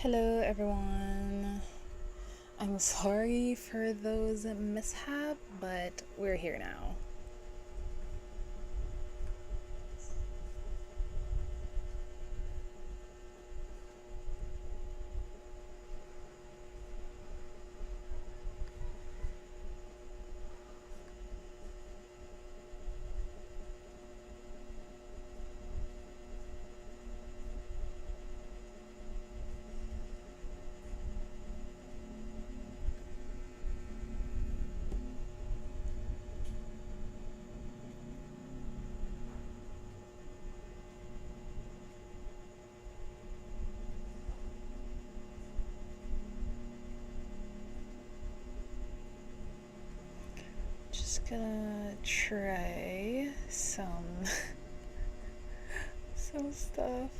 Hello everyone. I'm sorry for those mishap, but we're here now. Just gonna try some stuff.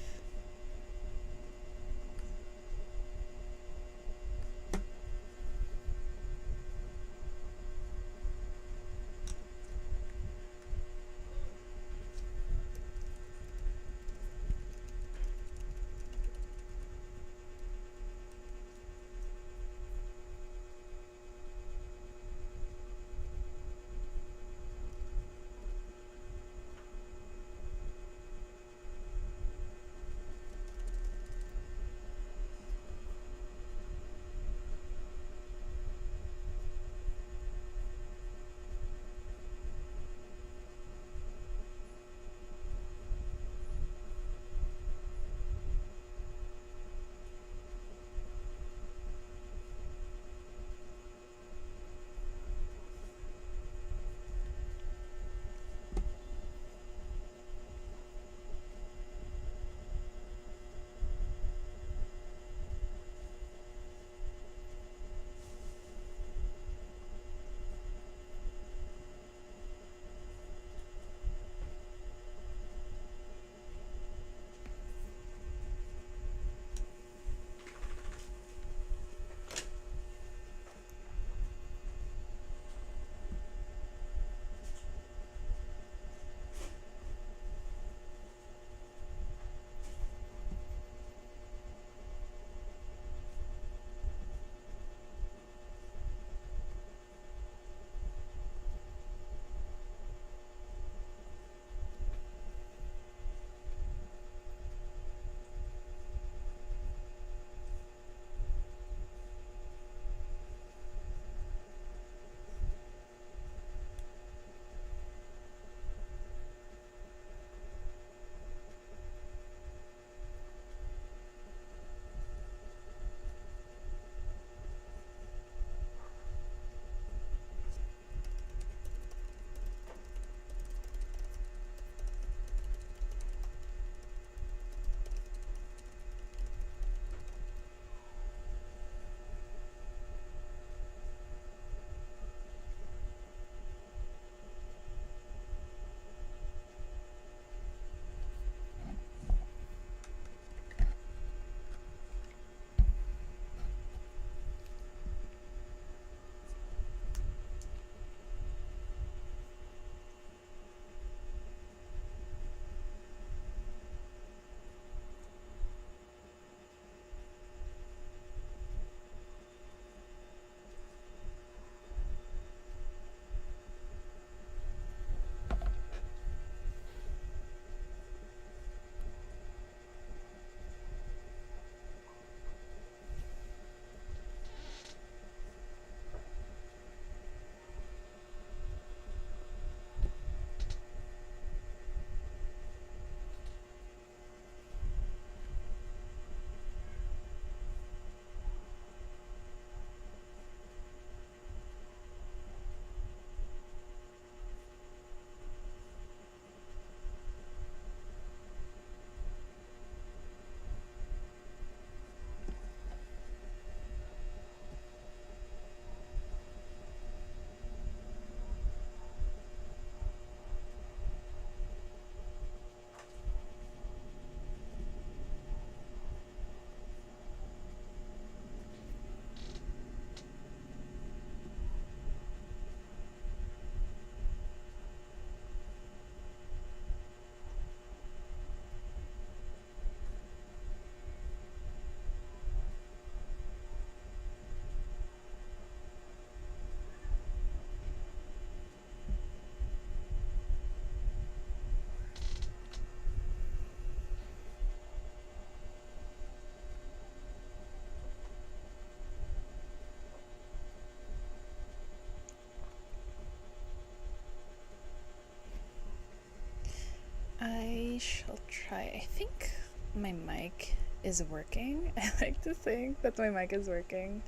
try. I think my mic is working. I like to think that my mic is working.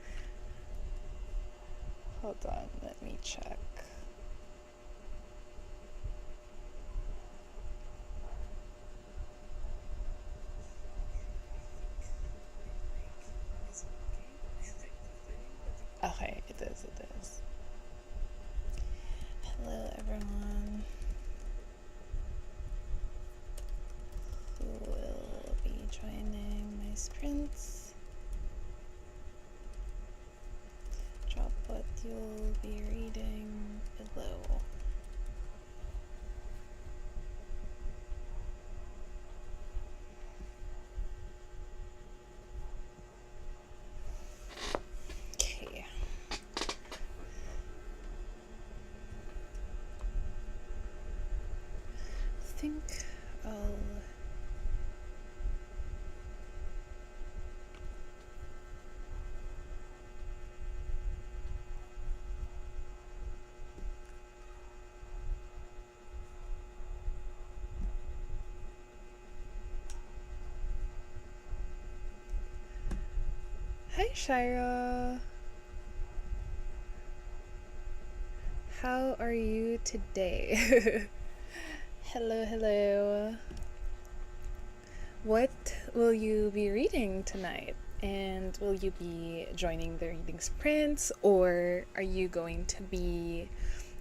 Hold on, let me check. Okay, it is. Hello everyone who will be joining my sprints. Drop what you'll be reading below. Okay. I think I'll Hi Shira. How are you today? Hello. What will you be reading tonight? And will you be joining the reading sprints, or are you going to be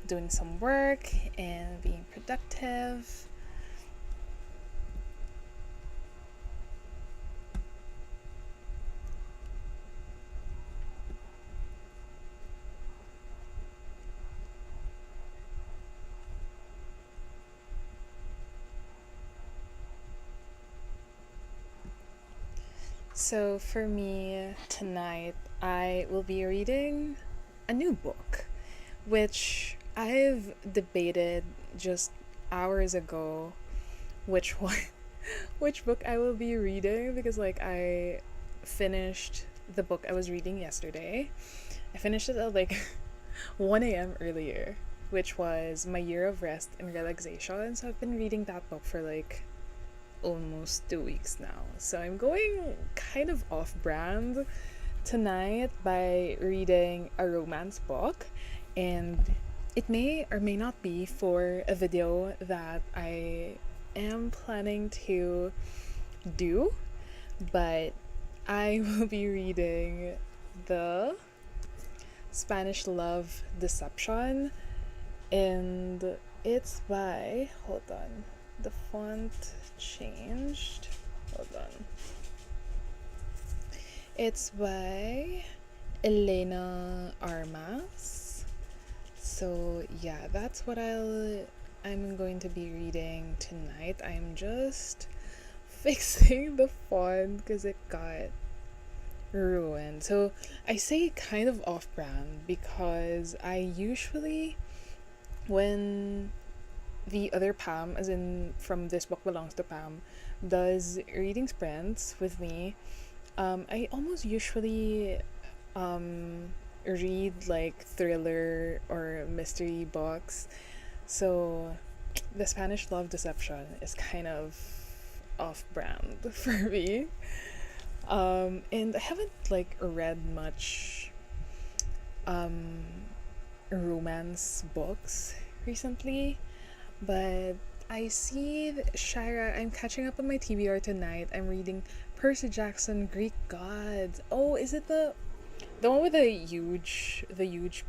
doing some work and being productive? So for me tonight, I will be reading a new book, which I've debated just hours ago which one, which book I will be reading, because like I finished the book I was reading yesterday. I finished it at like 1 a.m. earlier, which was My Year of Rest and Relaxation. So I've been reading that book for like almost 2 weeks now. So I'm going kind of off brand tonight by reading a romance book, and it may or may not be for a video that I am planning to do, but I will be reading the Spanish Love Deception, and it's by, hold on, the font changed, hold on, it's by Elena Armas. So yeah, that's what I'm going to be reading tonight. I'm just fixing the font because it got ruined. So I say kind of off-brand because I usually, when the other Pam, as in from This Book Belongs to Pam, does reading sprints with me, I almost usually read like thriller or mystery books. So the Spanish Love Deception is kind of off-brand for me. And I haven't like read much romance books recently, but I see Shira, I'm catching up on my TBR tonight. I'm reading Percy Jackson Greek Gods. Oh, is it the one with the huge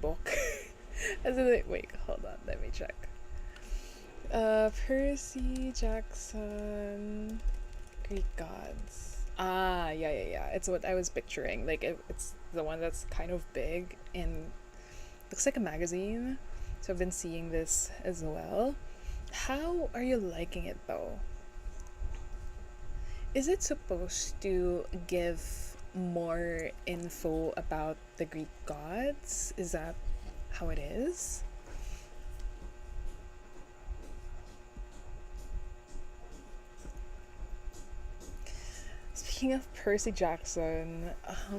book? Is it like, wait, hold on, let me check. Percy Jackson Greek Gods. Ah, yeah. It's what I was picturing. Like it's the one that's kind of big and looks like a magazine. So I've been seeing this as well. How are you liking it though? Is it supposed to give more info about the Greek gods? Is that how it is? Speaking of Percy Jackson,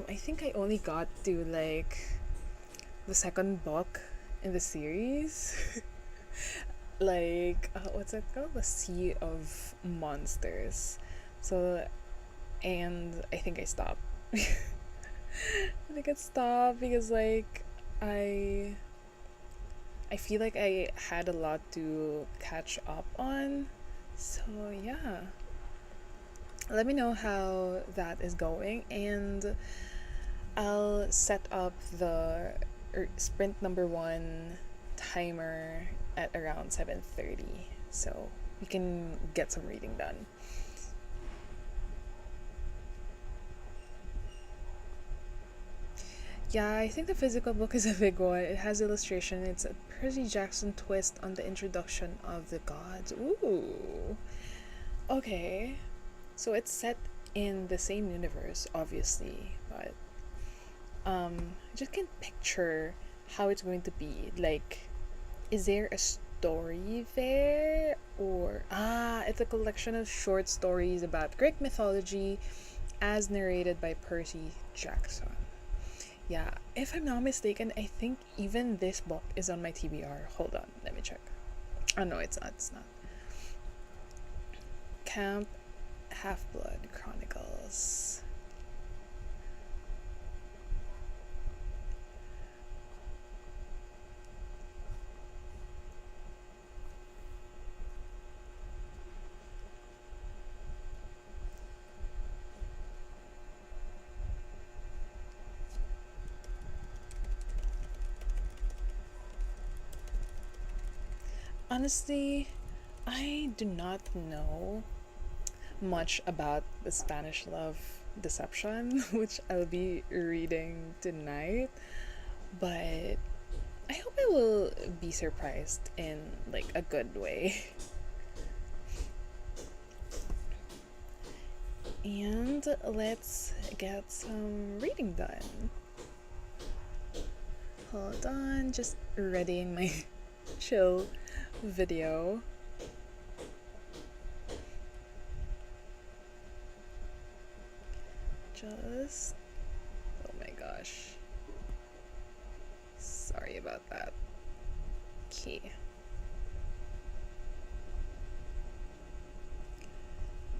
I think I only got to like the second book in the series. like what's it called? A sea of monsters. So, and I think I stopped. I think I stopped because like I I feel like I had a lot to catch up on. So yeah, let me know how that is going, and I'll set up the sprint number one timer at around 7:30, so we can get some reading done. Yeah, I think the physical book is a big one. It has illustration. It's a Percy Jackson twist on the introduction of the gods. Ooh. Okay. So it's set in the same universe, obviously, but I just can't picture how it's going to be. Like, is there a story there? Or it's a collection of short stories about Greek mythology as narrated by Percy Jackson. Yeah, if I'm not mistaken, I think even this book is on my TBR. Hold on, let me check. Oh no, it's not. It's not. Camp Half Blood Chronicles. Honestly, I do not know much about the Spanish love deception, which I'll be reading tonight, but I hope I will be surprised in like a good way. And let's get some reading done. Hold on, just readying my chill video. Just, oh my gosh. Sorry about that. Okay.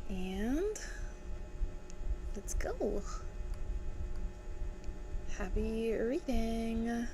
And let's go. Happy reading.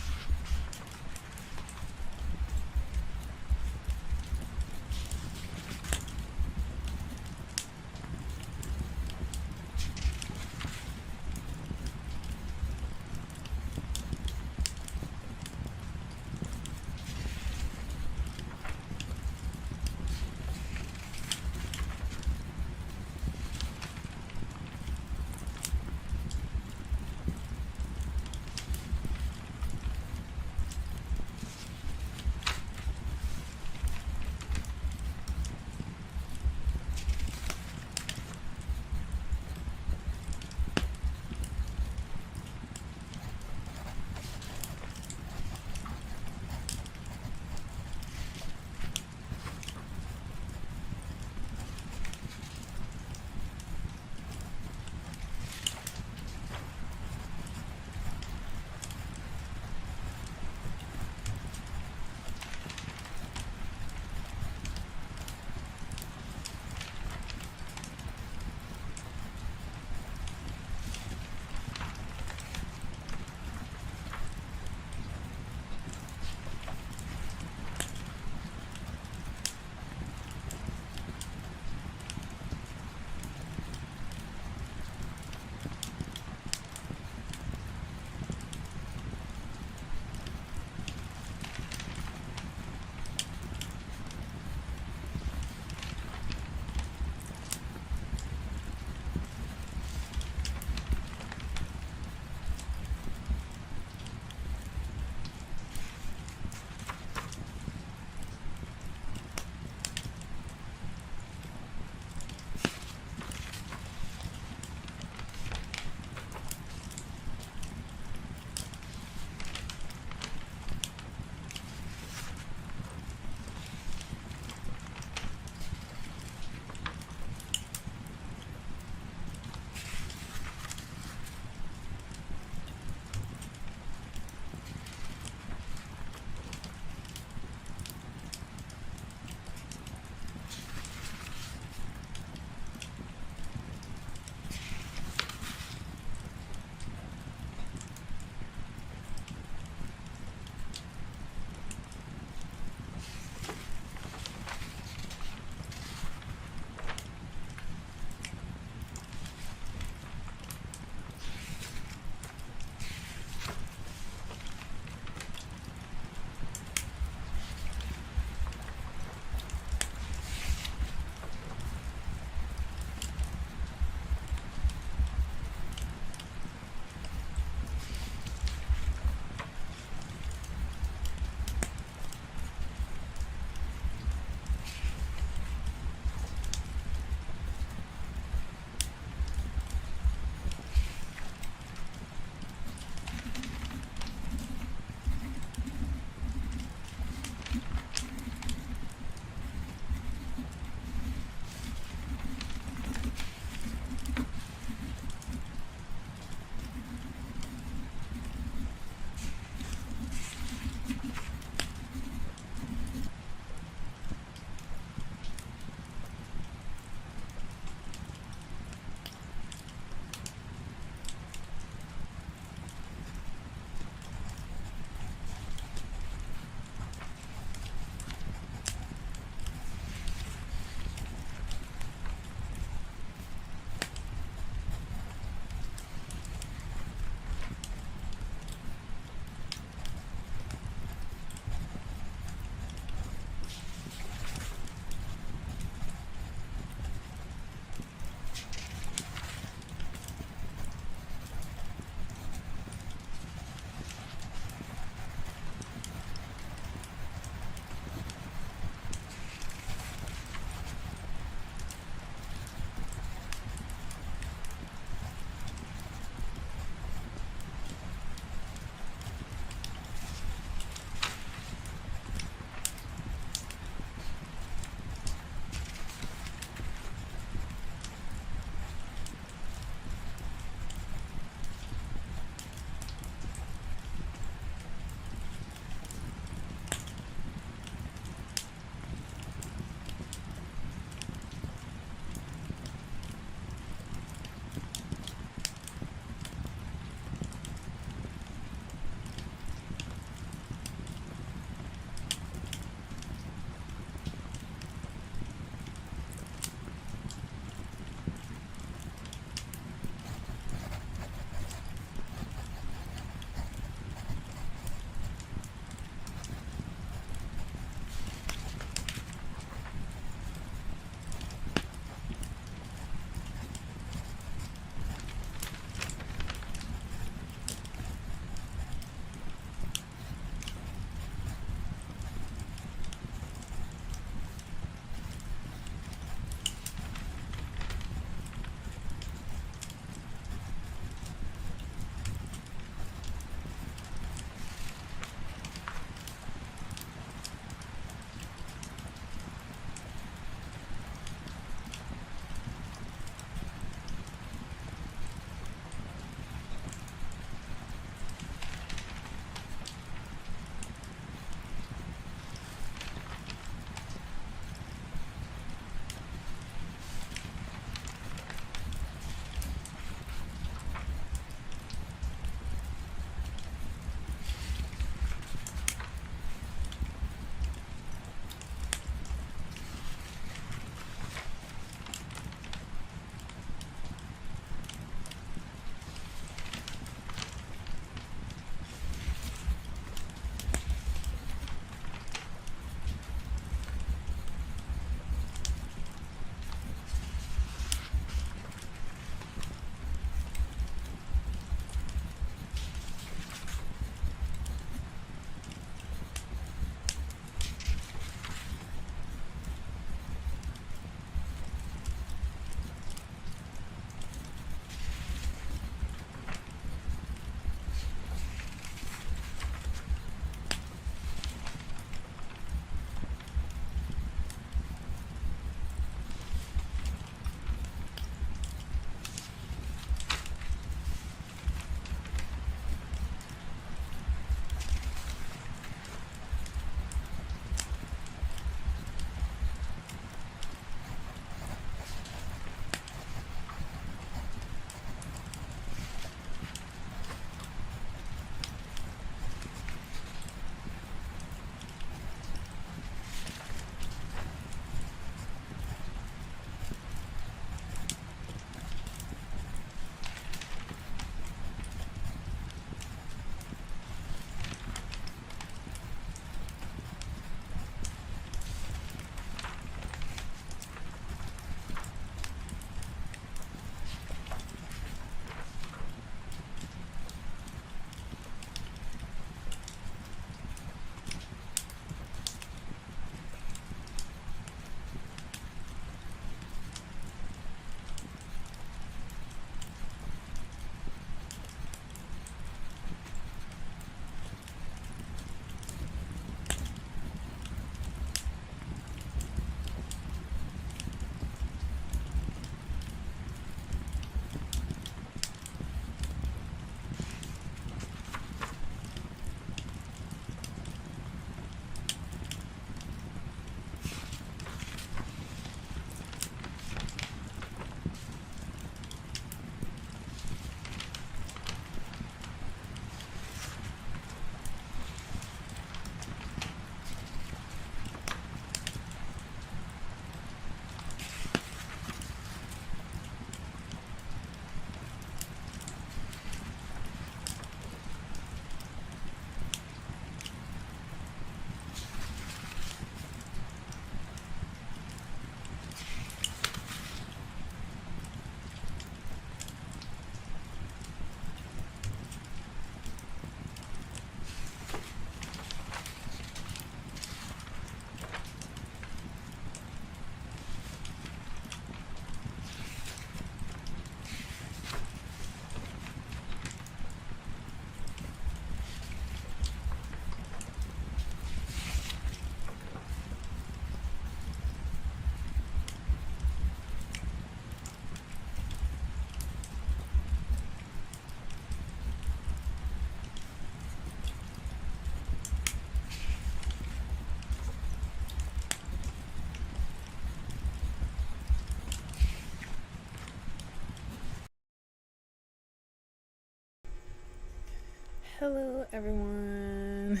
Hello, everyone.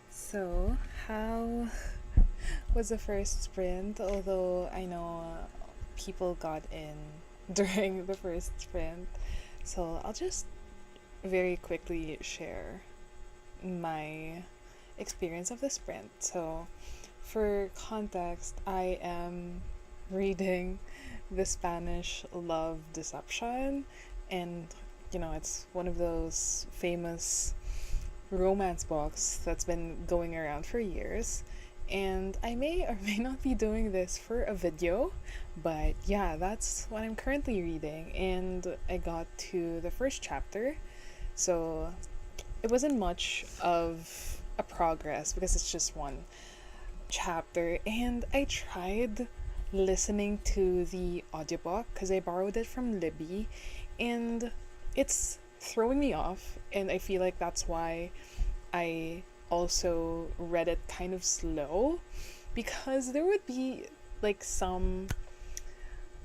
So, how was the first sprint? Although I know people got in during the first sprint. So, I'll just very quickly share my experience of the sprint. So, for context, I am reading the Spanish Love Deception, and it's one of those famous romance books that's been going around for years. And I may or may not be doing this for a video, but yeah, that's what I'm currently reading. And I got to the first chapter, so it wasn't much of a progress because it's just one chapter. And I tried listening to the audiobook because I borrowed it from Libby, and it's throwing me off, and I feel like that's why I also read it kind of slow, because there would be like some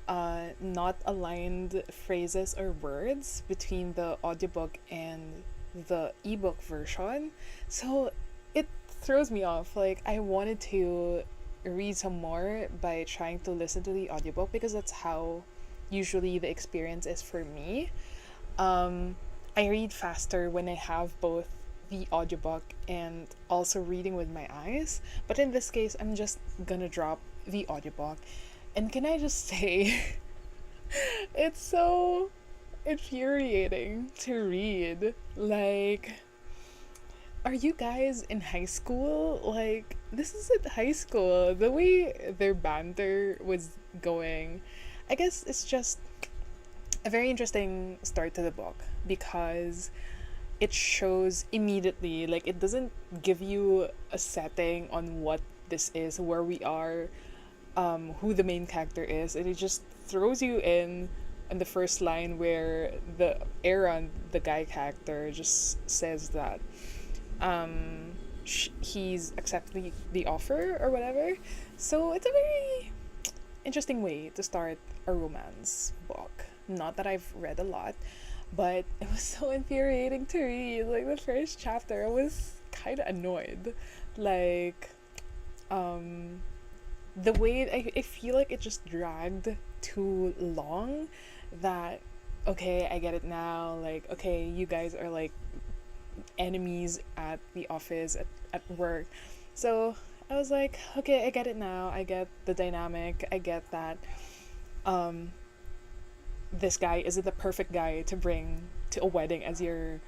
not aligned phrases or words between the audiobook and the ebook version. So it throws me off. Like, I wanted to read some more by trying to listen to the audiobook because that's how usually the experience is for me. I read faster when I have both the audiobook and also reading with my eyes, but in this case, I'm just gonna drop the audiobook. And can I just say, it's so infuriating to read. Like, are you guys in high school? Like, this isn't high school. The way their banter was going, I guess it's just a very interesting start to the book because it shows immediately, like, it doesn't give you a setting on what this is, where we are, who the main character is, and it just throws you in the first line where the Aaron, the guy character, just says that he's accepting the offer or whatever. So it's a very interesting way to start a romance book. Not that I've read a lot, but it was so infuriating to read. Like, the first chapter, I was kind of annoyed. Like, the way I feel like it just dragged too long. That, okay, I get it now. Like, okay, you guys are like enemies at the office, at work. So I was like, okay, I get it now. I get the dynamic. I get that this guy isn't the perfect guy to bring to a wedding as your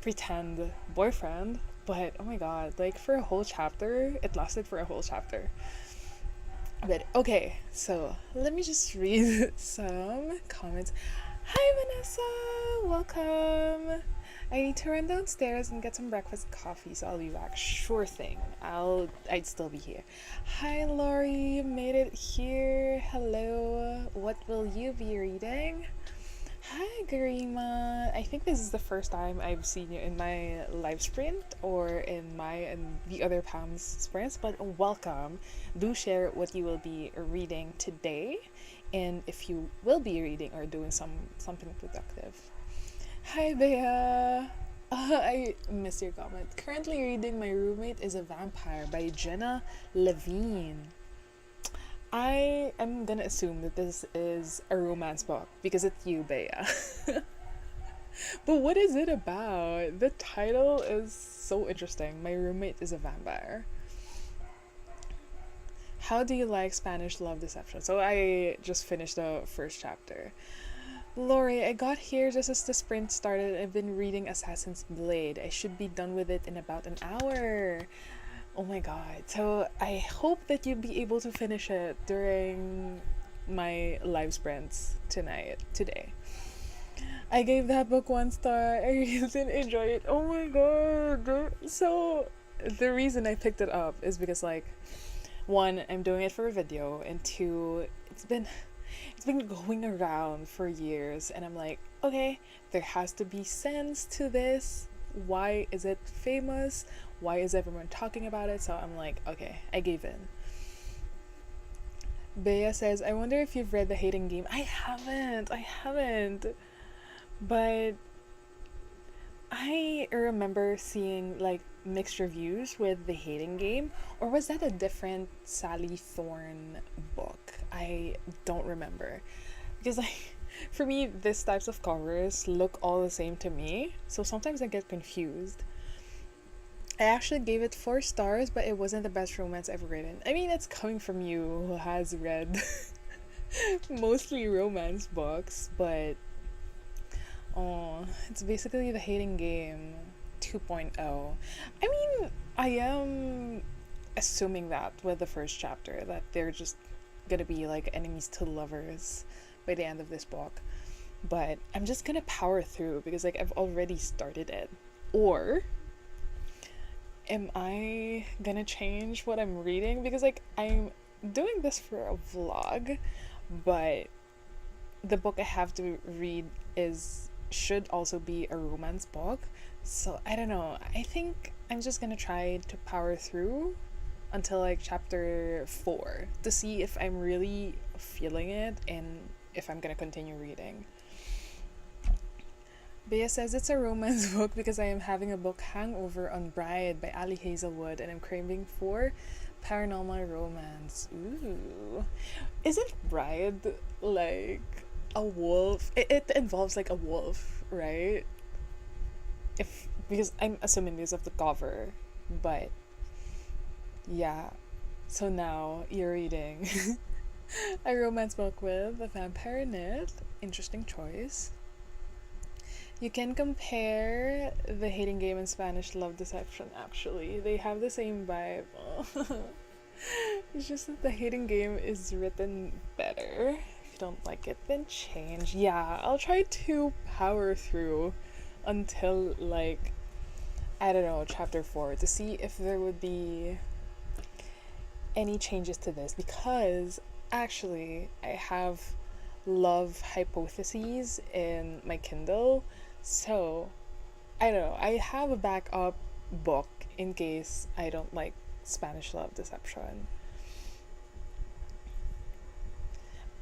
pretend boyfriend. But oh my god, like, for a whole chapter, it lasted for a whole chapter. But okay, so let me just read some comments. Hi Vanessa, welcome. I need to run downstairs and get some breakfast coffee, so I'll be back. Sure thing. I'd still be here. Hi Lori, you made it here. Hello. What will you be reading? Hi Garima. I think this is the first time I've seen you in my live sprint or in my and the other Pam's sprints, but welcome. Do share what you will be reading today, and if you will be reading or doing something productive. Hi Bea. I missed your comment. Currently reading My Roommate is a Vampire by Jenna Levine. I am gonna assume that this is a romance book because it's you, Bea. But what is it about? The title is so interesting. My Roommate is a Vampire. How do you like Spanish Love Deception? So I just finished the first chapter. Lori, I got here just as the sprint started. I've been reading Assassin's Blade. I should be done with it in about an hour. Oh my god. So I hope that you'll be able to finish it during my live sprints today. I gave that book 1 star. I really didn't enjoy it. Oh my god. So the reason I picked it up is because, like, one, I'm doing it for a video, and two, it's been going around for years, and I'm like, okay, there has to be sense to this. Why is it famous? Why is everyone talking about it? So I'm like, okay, I gave in. Bea says, I wonder if you've read The Hating Game. I haven't. But I remember seeing like mixed reviews with The Hating Game, or was that a different Sally Thorne book? I don't remember. Because like for me, these types of covers look all the same to me, so sometimes I get confused. I actually gave it 4 stars, but it wasn't the best romance ever written. I mean, it's coming from you who has read mostly romance books, but oh, it's basically The Hating Game 2.0. I mean, I am assuming that with the first chapter that they're just gonna be like enemies to lovers by the end of this book. But I'm just gonna power through because like I've already started it. Or am I gonna change what I'm reading? Because like I'm doing this for a vlog, but the book I have to read is should also be a romance book. So I don't know. I think I'm just gonna try to power through until like chapter 4 to see if I'm really feeling it and if I'm gonna continue reading. Bea says it's a romance book because I am having a book hangover on Bride by Ali Hazelwood and I'm craving for paranormal romance. Ooh. Isn't Bride like a wolf? It involves like a wolf, right? If because I'm assuming because of the cover, but yeah. So now you're reading a romance book with a vampire in it. Interesting choice. You can compare The Hating Game and Spanish Love Deception, actually. They have the same vibe. It's just that The Hating Game is written better. If you don't like it, then change. Yeah, I'll try to power through until, like, I don't know, chapter 4 to see if there would be any changes to this. Because, actually, I have love hypotheses in my Kindle. So, I don't know. I have a backup book in case I don't like Spanish Love Deception.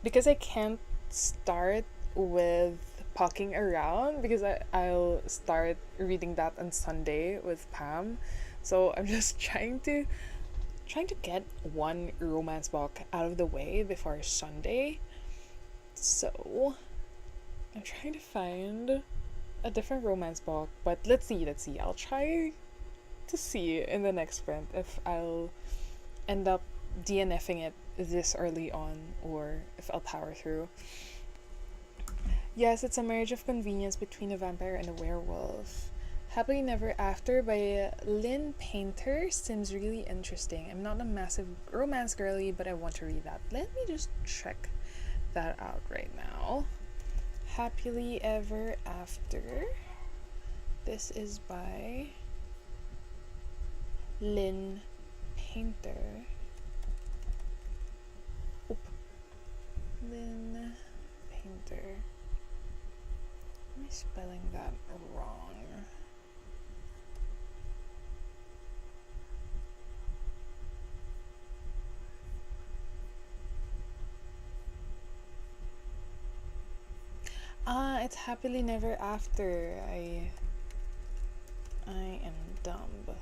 Because I can't start with Pucking Around because I'll start reading that on Sunday with Pam. So I'm just trying to get one romance book out of the way before Sunday. So I'm trying to find a different romance book, but let's see. I'll try to see in the next print if I'll end up DNFing it this early on or if I'll power through. Yes, it's a marriage of convenience between a vampire and a werewolf. Happily Never After by Lynn Painter seems really interesting. I'm not a massive romance girly, but I want to read that. Let me just check that out right now. Happily Ever After. This is by Lynn Painter. Oop. Lynn Painter. Am I spelling that wrong? It's Happily Never After. I am dumb.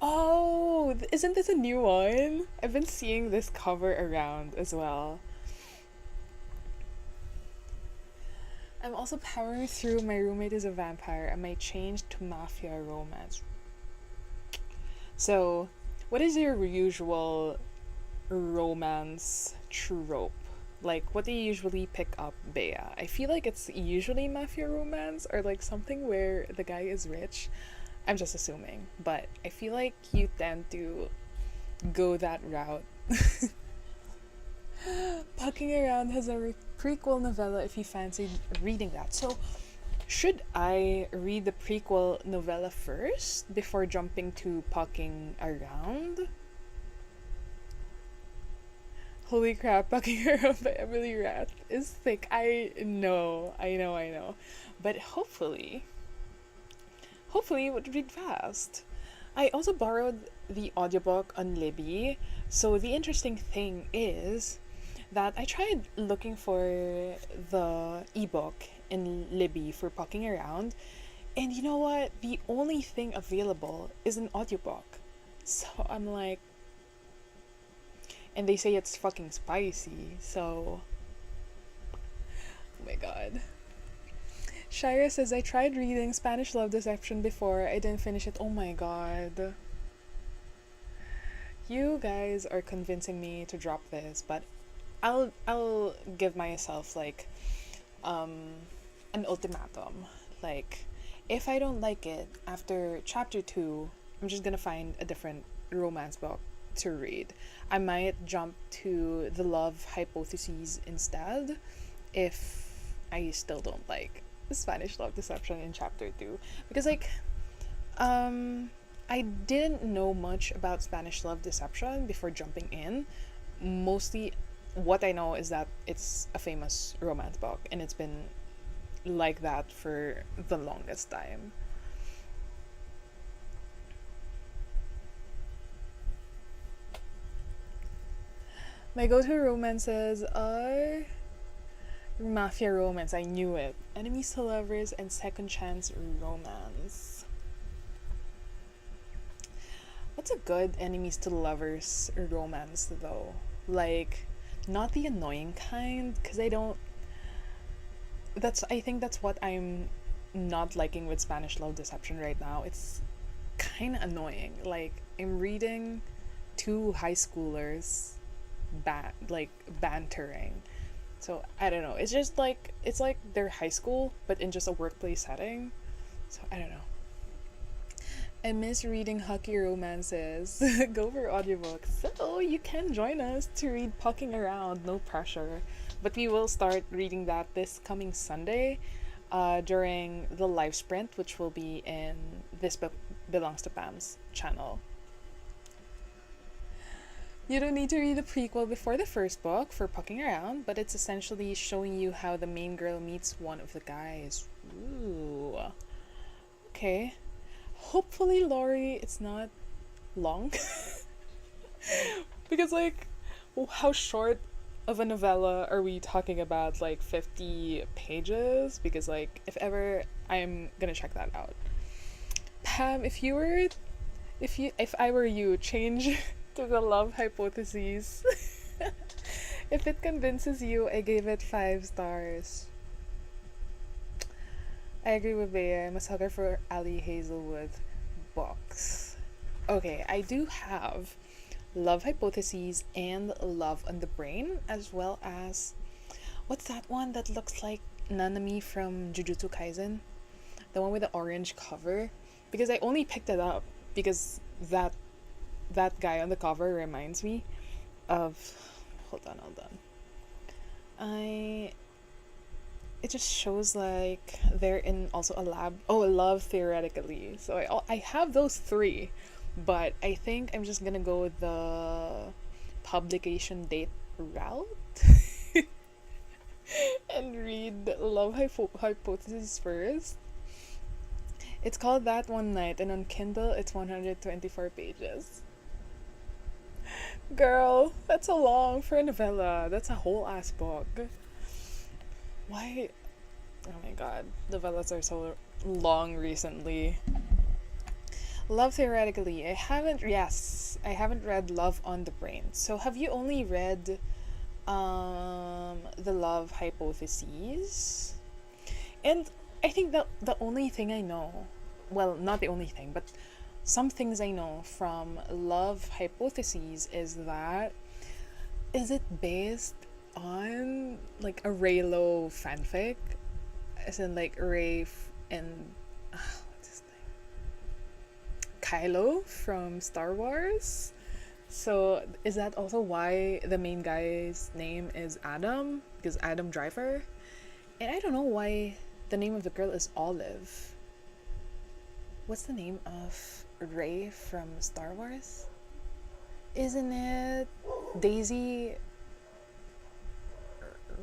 Oh, isn't this a new one? I've been seeing this cover around as well. I'm also powering through My Roommate is a Vampire. I might change to Mafia Romance. So, what is your usual romance trope? Like, what do you usually pick up, Bea? I feel like it's usually mafia romance or like something where the guy is rich. I'm just assuming, but I feel like you tend to go that route. Pucking Around has a prequel novella if you fancied reading that. So, should I read the prequel novella first before jumping to Pucking Around? Holy crap, Pucking Around by Emily Rath is thick. I know. But hopefully it would read fast. I also borrowed the audiobook on Libby. So the interesting thing is that I tried looking for the ebook in Libby for Pucking Around, and you know what? The only thing available is an audiobook. So I'm like, and they say it's fucking spicy, so oh my god. Shira says, I tried reading Spanish Love Deception before. I didn't finish it. Oh my god. You guys are convincing me to drop this, but I'll give myself like an ultimatum. Like, if I don't like it after chapter 2, I'm just gonna find a different romance book to read. I might jump to the Love Hypotheses instead if I still don't like Spanish Love Deception in chapter 2. Because like I didn't know much about Spanish Love Deception before jumping in. Mostly what I know is that it's a famous romance book and it's been like that for the longest time. My go-to romances are mafia romance. I knew it. Enemies to lovers and second chance romance. What's a good enemies to lovers romance though? Like, not the annoying kind, because I think that's what I'm not liking with Spanish Love Deception right now. It's kind of annoying. Like, I'm reading two high schoolers bantering. So I don't know. It's just like they're high school but in just a workplace setting. So I don't know. I miss reading hockey romances. Go for audiobooks. So you can join us to read Pucking Around, no pressure. But we will start reading that this coming Sunday during the live sprint, which will be in This Book Belongs to Pam's channel. You don't need to read the prequel before the first book for Pucking Around, but it's essentially showing you how the main girl meets one of the guys. Ooh. Okay. Hopefully, Laurie, it's not long. Because, like, how short of a novella are we talking about? Like, 50 pages? Because, like, if ever, I'm gonna check that out. Pam, if I were you, change to the Love Hypotheses. If it convinces you, I gave it 5 stars. I agree with Bea. I'm a sucker for Ali Hazelwood books. Okay, I do have Love Hypotheses and Love on the Brain, as well as what's that one that looks like Nanami from Jujutsu Kaisen? The one with the orange cover. Because I only picked it up because that guy on the cover reminds me of hold on. It just shows like they're in also a lab. Oh, Love Theoretically. So I have those 3, but I think I'm just gonna go with the publication date route and read Love Hypothesis first. It's called That One Night, and on Kindle it's 124 pages. Girl, that's so long for a novella. That's a whole ass book. Why? Oh my god, novellas are so long recently. Love Theoretically. I haven't read Love on the Brain. So have you only read the Love Hypotheses? And I think the only thing I know, well, not the only thing, but some things I know from Love Hypotheses is it based on like a Raylo fanfic, as in like and what's his name, Kylo from Star Wars. So is that also why the main guy's name is Adam, because Adam Driver? And I don't know why the name of the girl is Olive. What's the name of Rey from Star Wars? Isn't it Daisy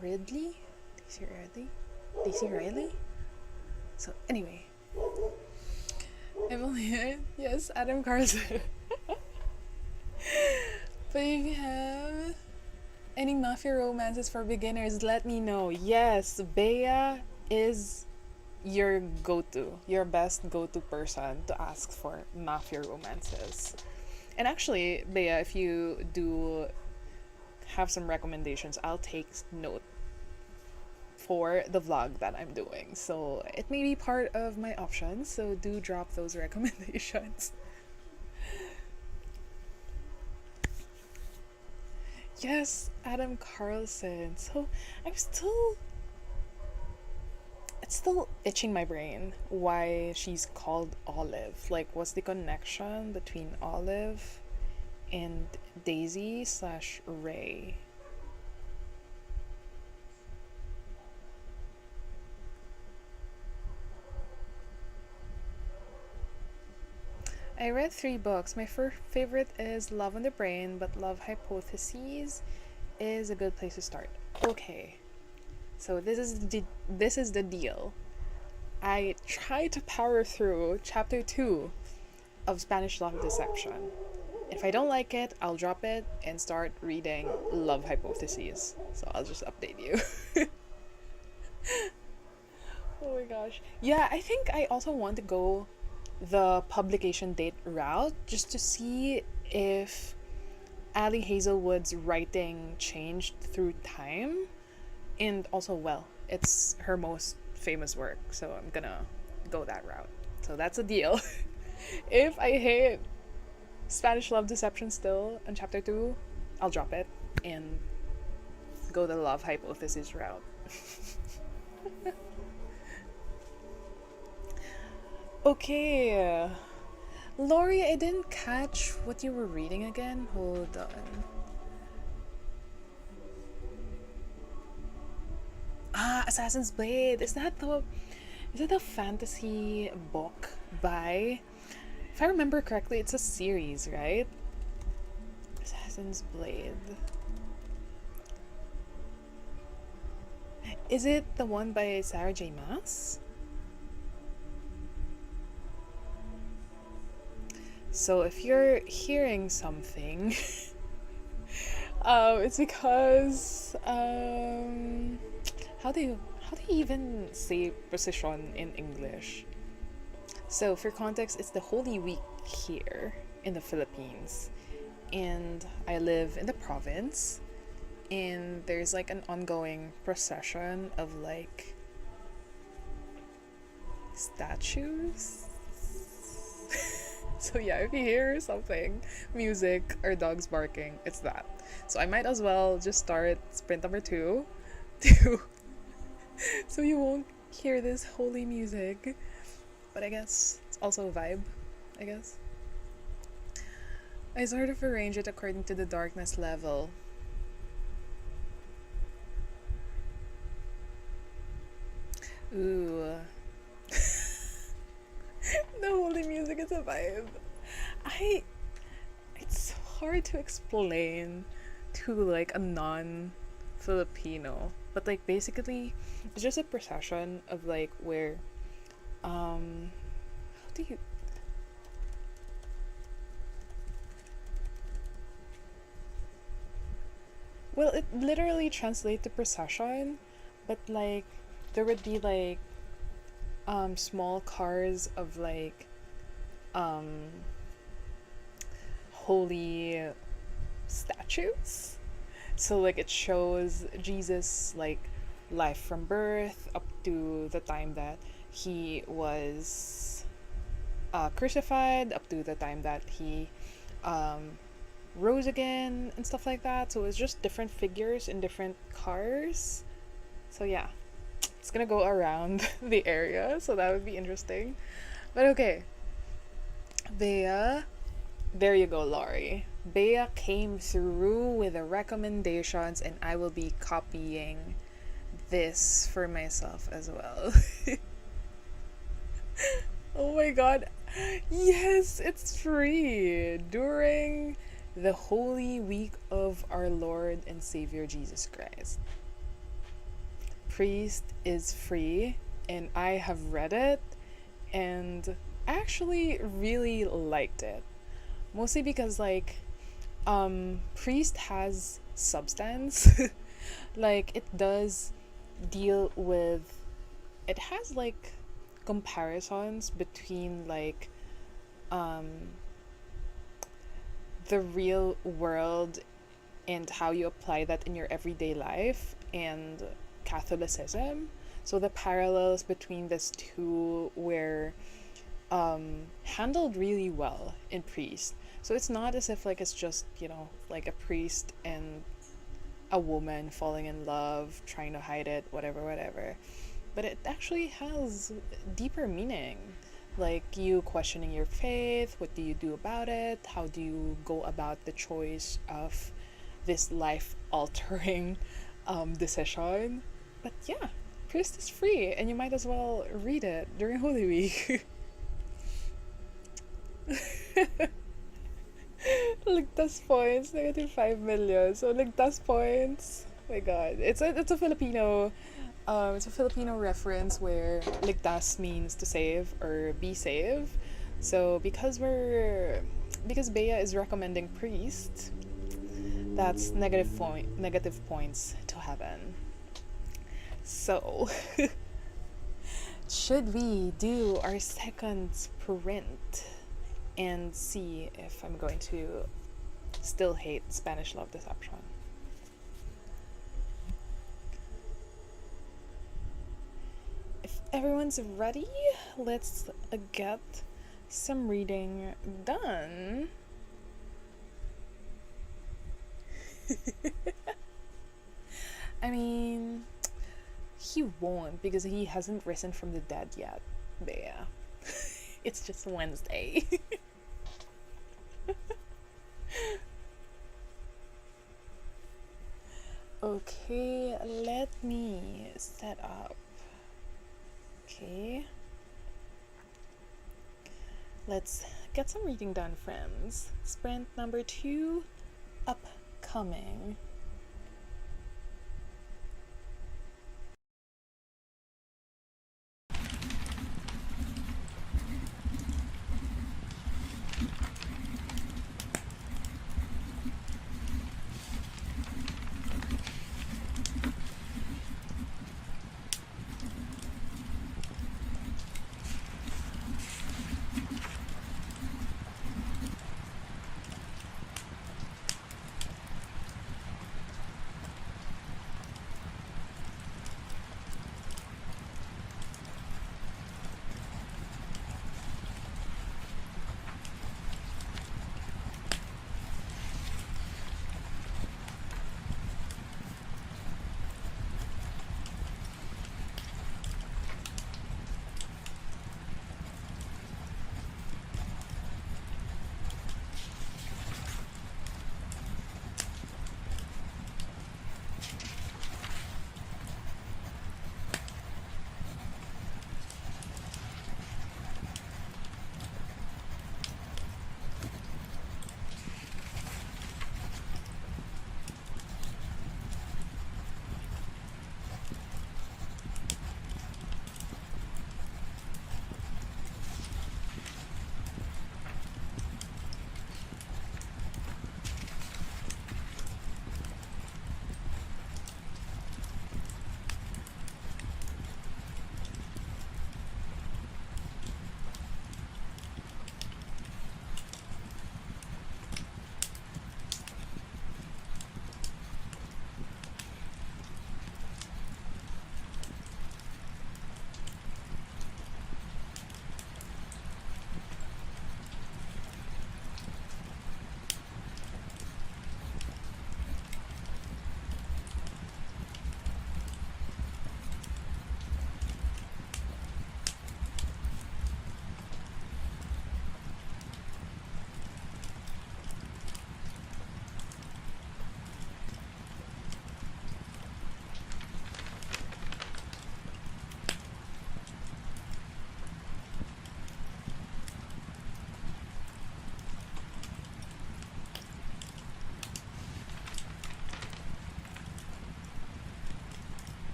Ridley? Daisy Riley? So anyway, Emily, yes, Adam Carson. But if you have Any mafia romances for beginners, let me know. Yes, Bea is your go-to, your best go-to person to ask for mafia romances. And actually, Bea, if you do have some recommendations, I'll take note for the vlog that I'm doing. So it may be part of my options, so do drop those recommendations. Yes, Adam Carlson. So I'm still it's still itching my brain why she's called Olive. Like, what's the connection between Olive and Daisy slash Ray? I read three books. My first favorite is Love on the Brain, but Love Hypotheses is a good place to start. Okay, so this is the deal. I tried to power through chapter 2 of Spanish Love Deception. If I don't like it, I'll drop it and start reading Love Hypotheses. So I'll just update you. Oh my gosh. Yeah, I think I also want to go the publication date route just to see if Ali Hazelwood's writing changed through time. And also, well, it's her most famous work, so I'm gonna go that route. So that's a deal. If I hate Spanish Love Deception still in chapter 2, I'll drop it and go the Love Hypothesis route. Okay. Lori, I didn't catch what you were reading again. Hold on. Ah, Assassin's Blade. Is that the fantasy book by, if I remember correctly, it's a series, right? Assassin's Blade. Is it the one by Sarah J. Maas? So if you're hearing something, it's because how do you even say precision in English? So for context, it's the Holy Week here in the Philippines, and I live in the province, and there's like an ongoing procession of like statues. So yeah, if you hear something, music or dogs barking, it's that. So I might as well just start sprint number 2 to so you won't hear this holy music. But I guess it's also a vibe, I guess. I sort of arrange it according to the darkness level. Ooh. The holy music is a vibe. It's hard to explain to like a non-Filipino, but like basically it's just a procession of like where how do you well, it literally translates to procession, but like there would be like small cars of like holy statues. So like it shows Jesus like life from birth up to the time that he was crucified, up to the time that he rose again and stuff like that. So it's just different figures in different cars. So yeah, it's gonna go around the area, so that would be interesting. But okay, Bea, there you go, Laurie. Bea came through with the recommendations, and I will be copying this for myself as well. Oh my god. Yes, it's free during the Holy Week of our Lord and Savior Jesus Christ. Priest is free, and I have read it, and I actually really liked it. Mostly because like Priest has substance. Like it does deal with, it has like comparisons between like um the real world and how you apply that in your everyday life and Catholicism. So the parallels between these two were handled really well in Priest. So it's not as if like it's just, you know, like a priest and a woman falling in love, trying to hide it, whatever, whatever. But it actually has deeper meaning. Like you questioning your faith, what do you do about it? How do you go about the choice of this life altering decision? But yeah, Priest is free, and you might as well read it during Holy Week. Ligtas points, negative 5 million. So ligtas points. Oh my god. It's a Filipino it's a Filipino reference where ligtas means to save or be saved. So because Bea is recommending priest, that's negative points to heaven. So should we do our second sprint and see if I'm going to still hate Spanish love deception? If everyone's ready, let's get some reading done. I mean, he won't because he hasn't risen from the dead yet. But yeah, it's just Wednesday. Okay, let me set up. Okay. Let's get some reading done, friends. Sprint number 2 upcoming.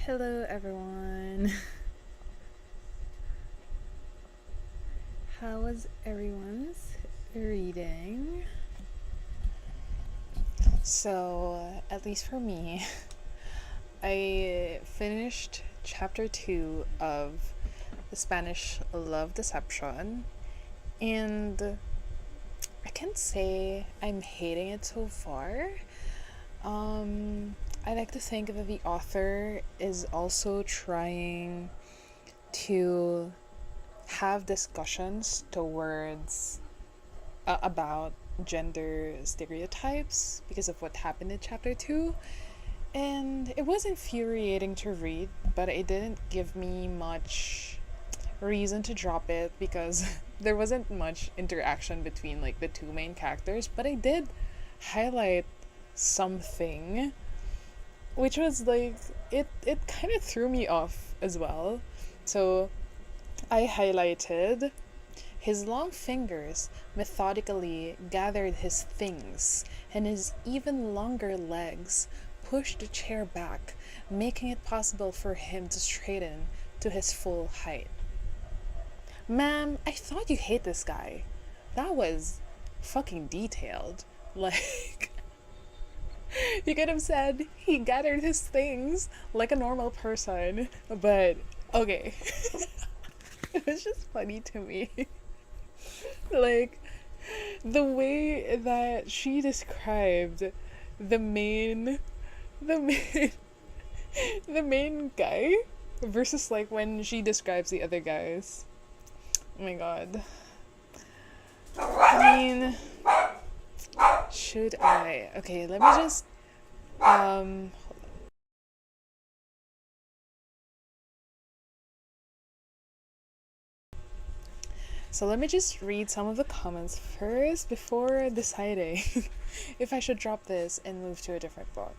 Hello everyone. How was everyone's reading? So, at least for me, I finished chapter 2 of the Spanish Love Deception, and I can't say I'm hating it so far. I like to think that the author is also trying to have discussions towards about gender stereotypes because of what happened in chapter 2, and it was infuriating to read, but it didn't give me much reason to drop it because there wasn't much interaction between like the two main characters, but I did highlight something which was like it kind of threw me off as well. So I highlighted: his long fingers methodically gathered his things, and his even longer legs pushed the chair back, making it possible for him to straighten to his full height. Ma'am, I thought you hate this guy. That was fucking detailed. Like, you could have said he gathered his things like a normal person, but okay. It was just funny to me. Like, the way that she described the main the main the main guy versus like when she describes the other guys. Oh my god. I mean, should I? Okay, let me just so let me just read some of the comments first before deciding if I should drop this and move to a different book.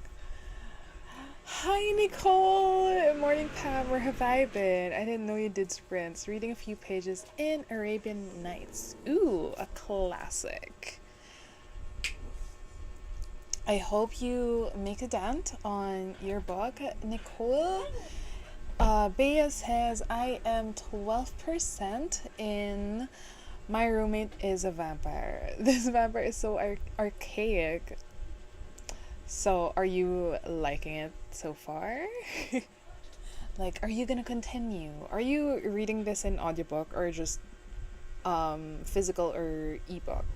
Hi Nicole! Morning Pam, where have I been? I didn't know you did sprints. Reading a few pages in Arabian Nights. Ooh, a classic. I hope you make a dent on your book, Nicole. Bea says, I am 12% in. My roommate is a vampire. This vampire is so archaic. So, are you liking it so far? Like, are you gonna continue? Are you reading this in audiobook or just physical or ebook?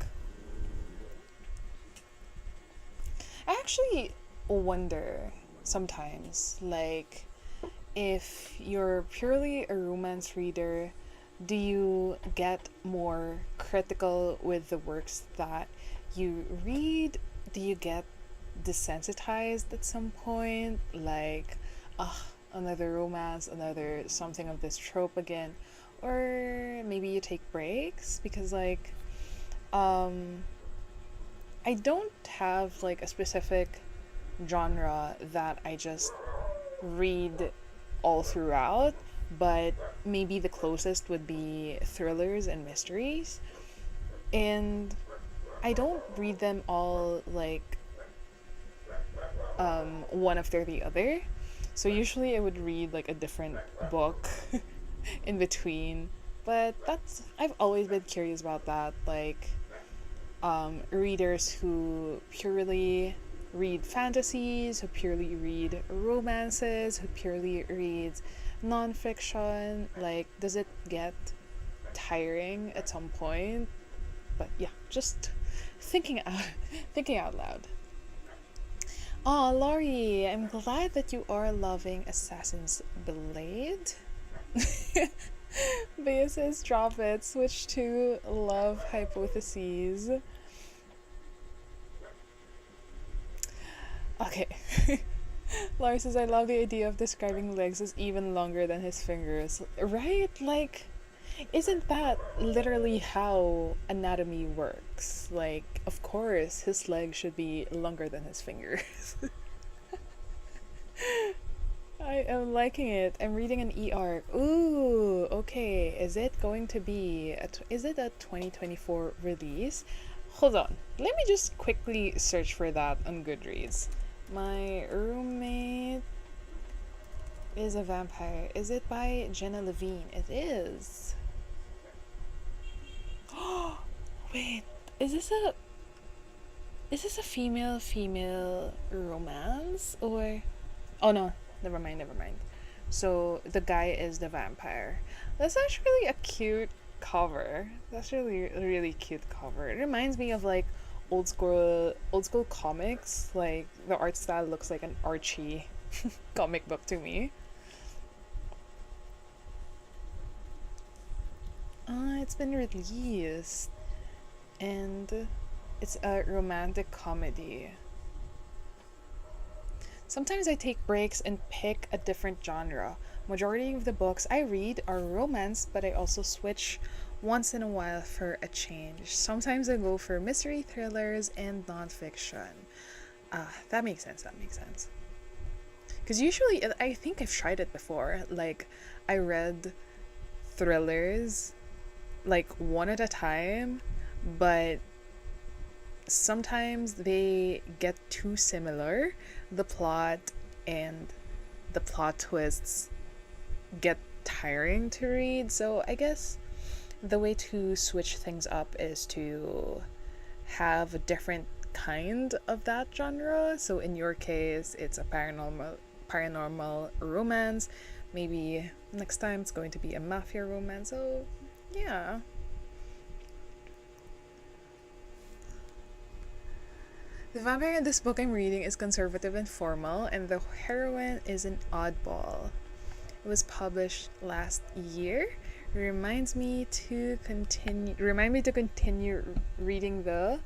I actually wonder sometimes, like, if you're purely a romance reader, do you get more critical with the works that you read? Do you get desensitized at some point? Like, another romance, another something of this trope again. Or maybe you take breaks because, like, I don't have like a specific genre that I just read all throughout, but maybe the closest would be thrillers and mysteries. And I don't read them all like one after the other. So usually I would read like a different book in between. But I've always been curious about that. Like, readers who purely read fantasies, who purely read romances, who purely reads nonfiction. Like, does it get tiring at some point? But yeah, just thinking out loud. Oh, Laurie, I'm glad that you are loving Assassin's Blade. Bea says drop it, switch to love hypotheses. Okay. Laurie says, I love the idea of describing legs as even longer than his fingers. Right? Like, isn't that literally how anatomy works? Like, of course, his legs should be longer than his fingers. I am liking it. I'm reading an e-arc. Ooh, okay. Is it going to be is it a 2024 release? Hold on. Let me just quickly search for that on Goodreads. My roommate is a vampire. Is it by Jenna Levine? It is. Oh, wait. Is this a female romance or oh no, never mind, never mind. So the guy is the vampire. That's actually a cute cover. That's really cute cover. It reminds me of like old school comics. Like the art style looks like an Archie comic book to me. It's been released and it's a romantic comedy. Sometimes I take breaks and pick a different genre. Majority of the books I read are romance, but I also switch once in a while for a change. Sometimes I go for mystery thrillers and nonfiction. That makes sense. That makes sense. Because usually, I think I've tried it before. Like, I read thrillers like one at a time, but sometimes they get too similar. The plot and the plot twists get tiring to read. So I guess the way to switch things up is to have a different kind of that genre. So in your case, it's a paranormal romance. Maybe next time it's going to be a mafia romance. So yeah. The vampire in this book I'm reading is conservative and formal, and the heroine is an oddball. It was published last year. Remind me to continue reading the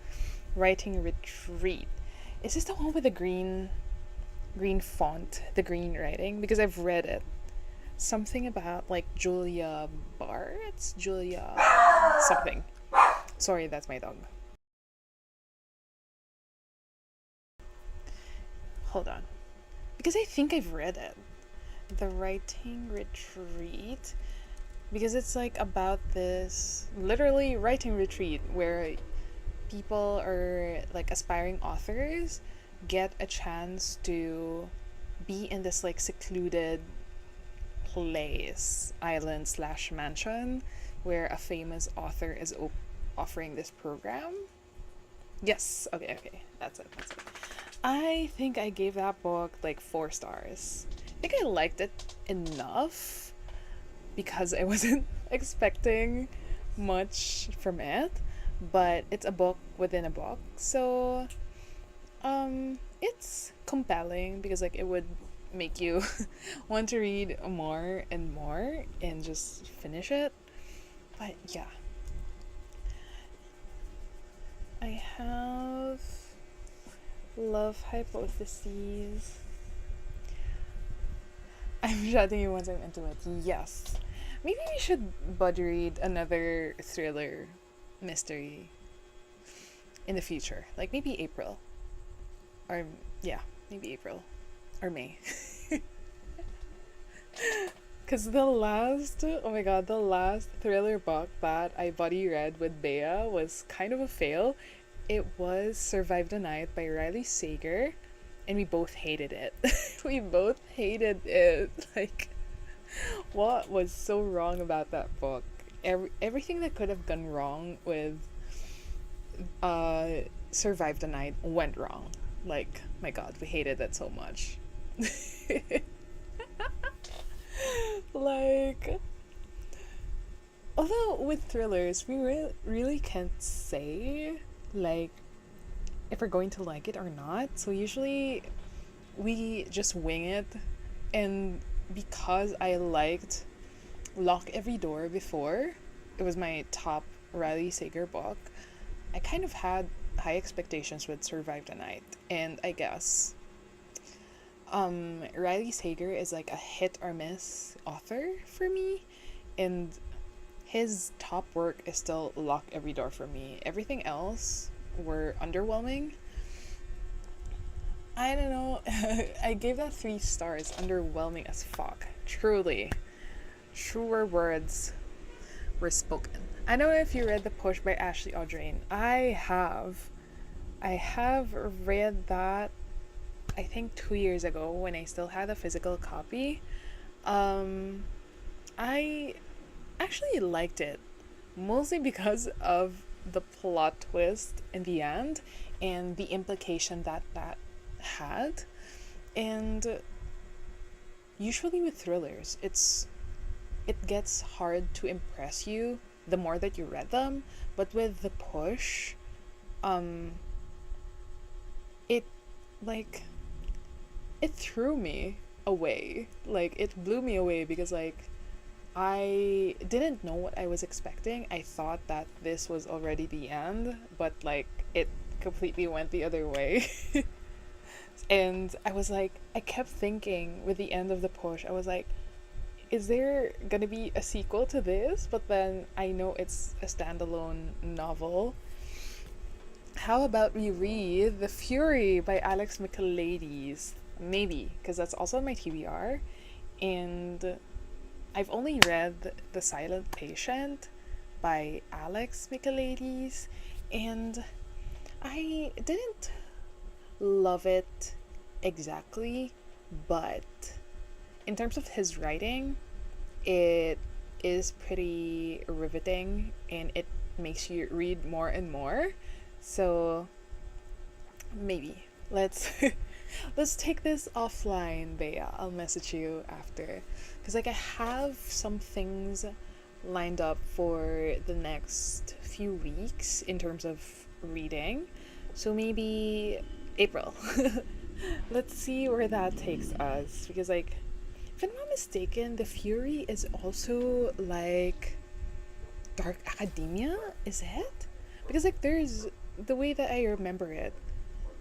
Writing Retreat. Is this the one with the green font, the green writing? Because I've read it. Something about like Julia Bartz, Julia something. Sorry, that's my dog. Hold on. Because I think I've read it. The Writing Retreat. Because it's like about this literally writing retreat where people are like aspiring authors get a chance to be in this like secluded place, island slash mansion, where a famous author is offering this program. Yes, okay, that's it. I think I gave that book like 4 stars. I think I liked it enough because I wasn't expecting much from it, but it's a book within a book, so it's compelling because like it would make you want to read more and more and just finish it. But yeah, I have Love Hypotheses. I'm shouting you once I'm into it. Yes. Maybe we should buddy read another thriller mystery in the future. Like maybe April. Or yeah, maybe April. Or May. Cause the last thriller book that I buddy read with Bea was kind of a fail. It was Survive the Night by Riley Sager, and we both hated it. We both hated it. Like, what was so wrong about that book? Everything that could have gone wrong with Survive the Night went wrong. Like, my god, we hated that so much. Like, although with thrillers, we really can't say like if we're going to like it or not. So usually we just wing it, and because I liked Lock Every Door before, it was my top Riley Sager book, I kind of had high expectations with Survive the Night. And I guess Riley Sager is like a hit or miss author for me, and his top work is still Lock Every Door for me. Everything else were underwhelming. I don't know. I gave that 3 stars. Underwhelming as fuck. Truly. Truer words were spoken. I don't know if you read The Push by Ashley Audrain. I have read that I think 2 years ago when I still had a physical copy. Um, I actually liked it mostly because of the plot twist in the end and the implication that that had. And usually with thrillers, it gets hard to impress you the more that you read them, but with The Push, um it like it threw me away. Like it blew me away because I didn't know what I was expecting. I thought that this was already the end, but like it completely went the other way. And I was like, I kept thinking with the end of The Push, I was like, is there gonna be a sequel to this? But then I know it's a standalone novel. How about we read The Fury by Alex Michaelides? Maybe, because that's also on my TBR. And I've only read The Silent Patient by Alex Michaelides, and I didn't love it exactly, but in terms of his writing, it is pretty riveting and it makes you read more and more. So maybe let's let's take this offline, Bea. I'll message you after. Because I have some things lined up for the next few weeks in terms of reading. So maybe April. Let's see where that takes us. Because if I'm not mistaken, The Fury is also like dark academia, is it? Because there's the way that I remember it,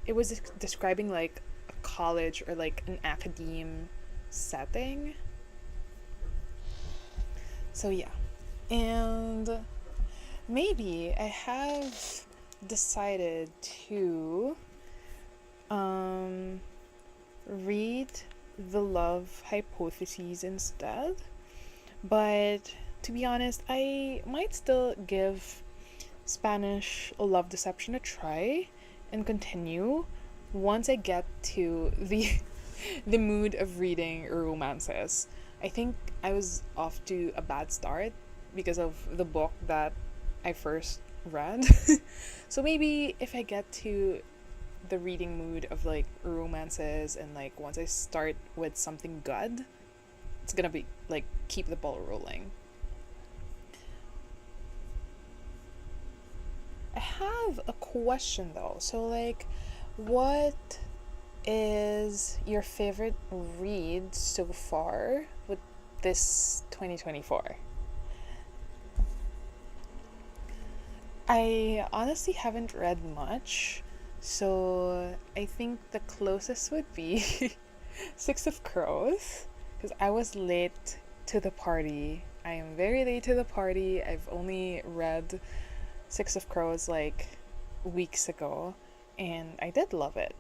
it was describing like a college or like an academe setting. So yeah. And maybe I have decided to read The Love Hypothesis instead. But to be honest, I might still give Spanish Love Deception a try and continue once I get to the mood of reading romances. I think I was off to a bad start because of the book that I first read. So maybe if I get to the reading mood of like romances and like once I start with something good, it's gonna be like keep the ball rolling. I have a question though. So what is your favorite read so far with this 2024? I honestly haven't read much, so I think the closest would be Six of Crows, because I was late to the party. I am very late to the party. I've only read Six of Crows like weeks ago, and I did love it.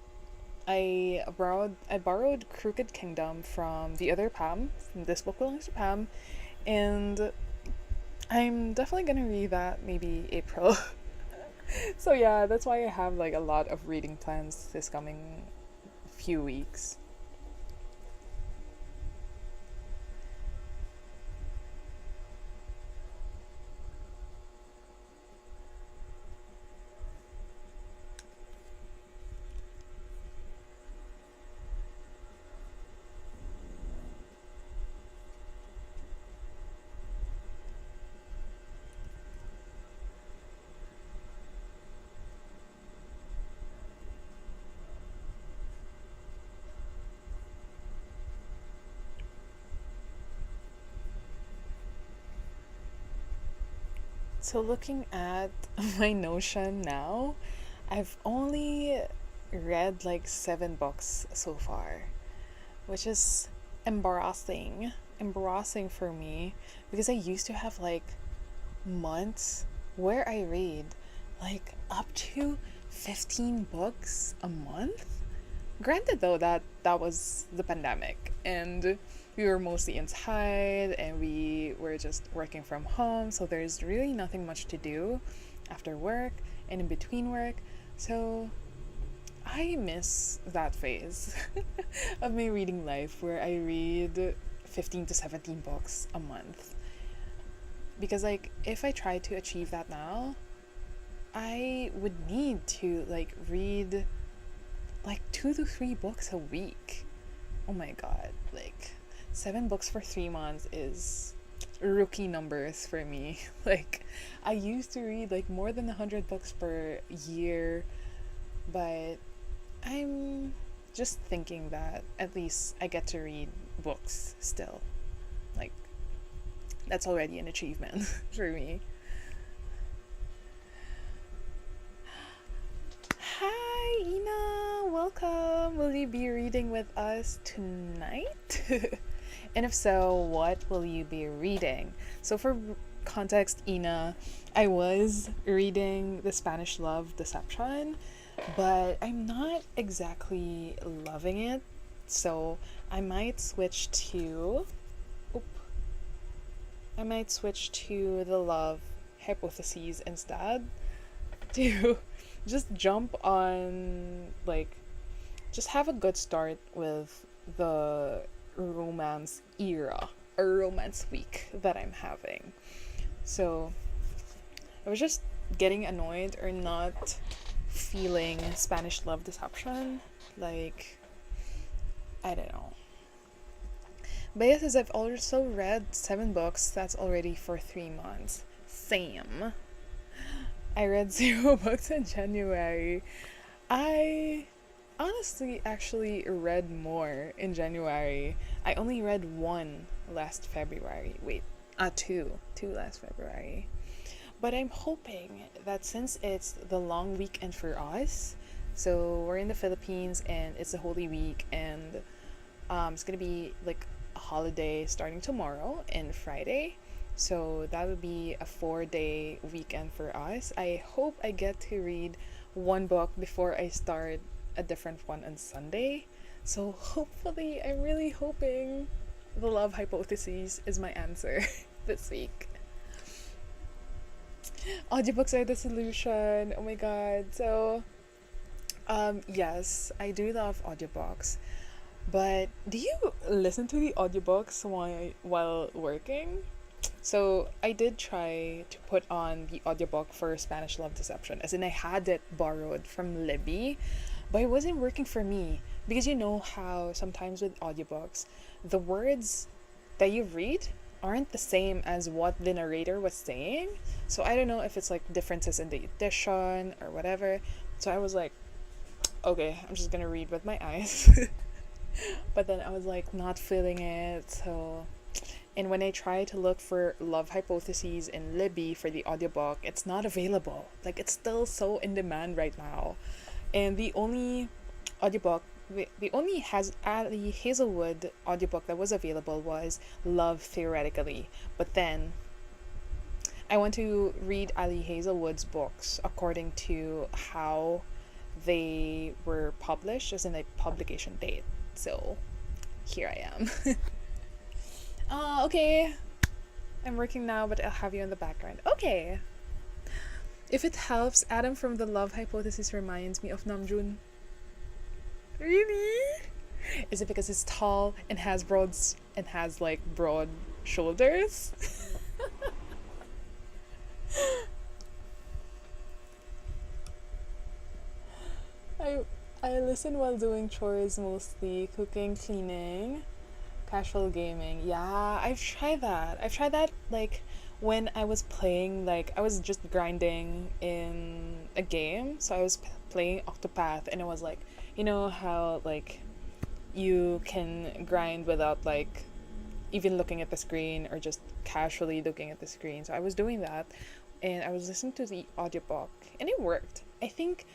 I borrowed Crooked Kingdom from the other Pam. This book belongs to Pam, and I'm definitely gonna read that maybe April. So yeah, that's why I have like a lot of reading plans this coming few weeks. So looking at my Notion now, I've only read like 7 books so far, which is embarrassing. Embarrassing for me because I used to have like months where I read like up to 15 books a month. Granted though that that was the pandemic and we were mostly inside and we were just working from home, so there's really nothing much to do after work and in between work. So I miss that phase of my reading life where I read 15 to 17 books a month. Because like if I try to achieve that now, I would need to like read like 2 to 3 books a week. Oh my god, like 7 books for 3 months is rookie numbers for me. Like I used to read like more than 100 books per year, but I'm just thinking that at least I get to read books still. Like that's already an achievement for me. Hi, Ina! Welcome! Will you be reading with us tonight? And if so, what will you be reading? So, for context, Ina, I was reading The Spanish Love Deception, but I'm not exactly loving it. So, I might switch to. Oop, I might switch to The Love Hypotheses instead to just jump on, like, just have a good start with the romance era or romance week that I'm having. So I was just getting annoyed or not feeling Spanish Love Deception. Like, I don't know. But yes, as I've also read 7 books, that's already for 3 months. Same. I read 0 books in January. I honestly actually read more in January. I only read 1 last February. Wait, two last February. But I'm hoping that since it's the long weekend for us, so we're in the Philippines and it's a Holy Week, and it's gonna be like a holiday starting tomorrow and Friday. So that would be a 4-day weekend for us. I hope I get to read 1 book before I start a different one on Sunday. So hopefully, I'm really hoping The Love Hypotheses is my answer this week. Audiobooks are the solution. Oh my god. So, yes, I do love audiobooks. But do you listen to the audiobooks while working? So I did try to put on the audiobook for Spanish Love Deception, as in I had it borrowed from Libby, but it wasn't working for me because you know how sometimes with audiobooks, the words that you read aren't the same as what the narrator was saying. So I don't know if it's like differences in the edition or whatever. So I was like, okay, I'm just gonna read with my eyes. But then I was like not feeling it, so. And when I try to look for Love Hypotheses in Libby for the audiobook, it's not available. Like, it's still so in demand right now. And the only audiobook, the only has Ali Hazelwood audiobook that was available was Love Theoretically. But then I want to read Ali Hazelwood's books according to how they were published, as in the publication date. So here I am. Okay. I'm working now, but I'll have you in the background. Okay. If it helps, Adam from The Love Hypothesis reminds me of Namjoon. Really? Is it because he's tall and has broad shoulders? I listen while doing chores, mostly cooking, cleaning, casual gaming. Yeah, I've tried that like when I was playing, like I was just grinding in a game. So I was playing Octopath, and it was like, you know how like you can grind without like even looking at the screen or just casually looking at the screen. So I was doing that, and I was listening to the audiobook, and it worked. I think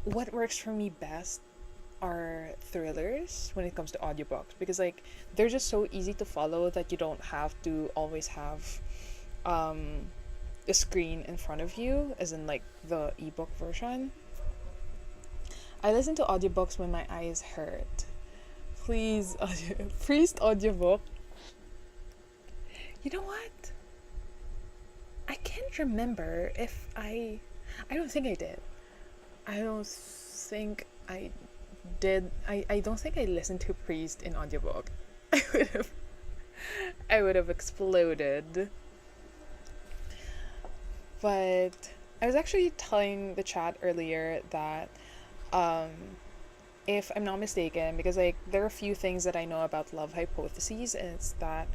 what works for me best are thrillers when it comes to audiobooks, because like they're just so easy to follow that you don't have to always have the screen in front of you, as in like the ebook version. I listen to audiobooks when my eyes hurt. Please, Priest audiobook. You know what? I can't remember if I don't think I did. I don't think I did. I don't think I listened to Priest in audiobook. I would have I would have exploded. But I was actually telling the chat earlier that um if I'm not mistaken, because like there are a few things that I know about love hypotheses, and it's that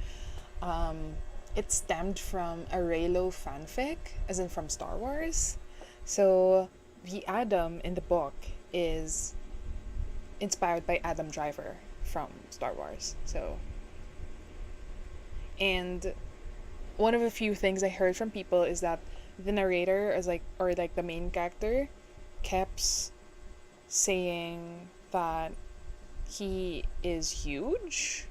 um it stemmed from a Reylo fanfic, as in from Star Wars. So the Adam in the book is inspired by Adam Driver from Star Wars. So, and one of the few things I heard from people is that the narrator is like, or like the main character kept saying that he is huge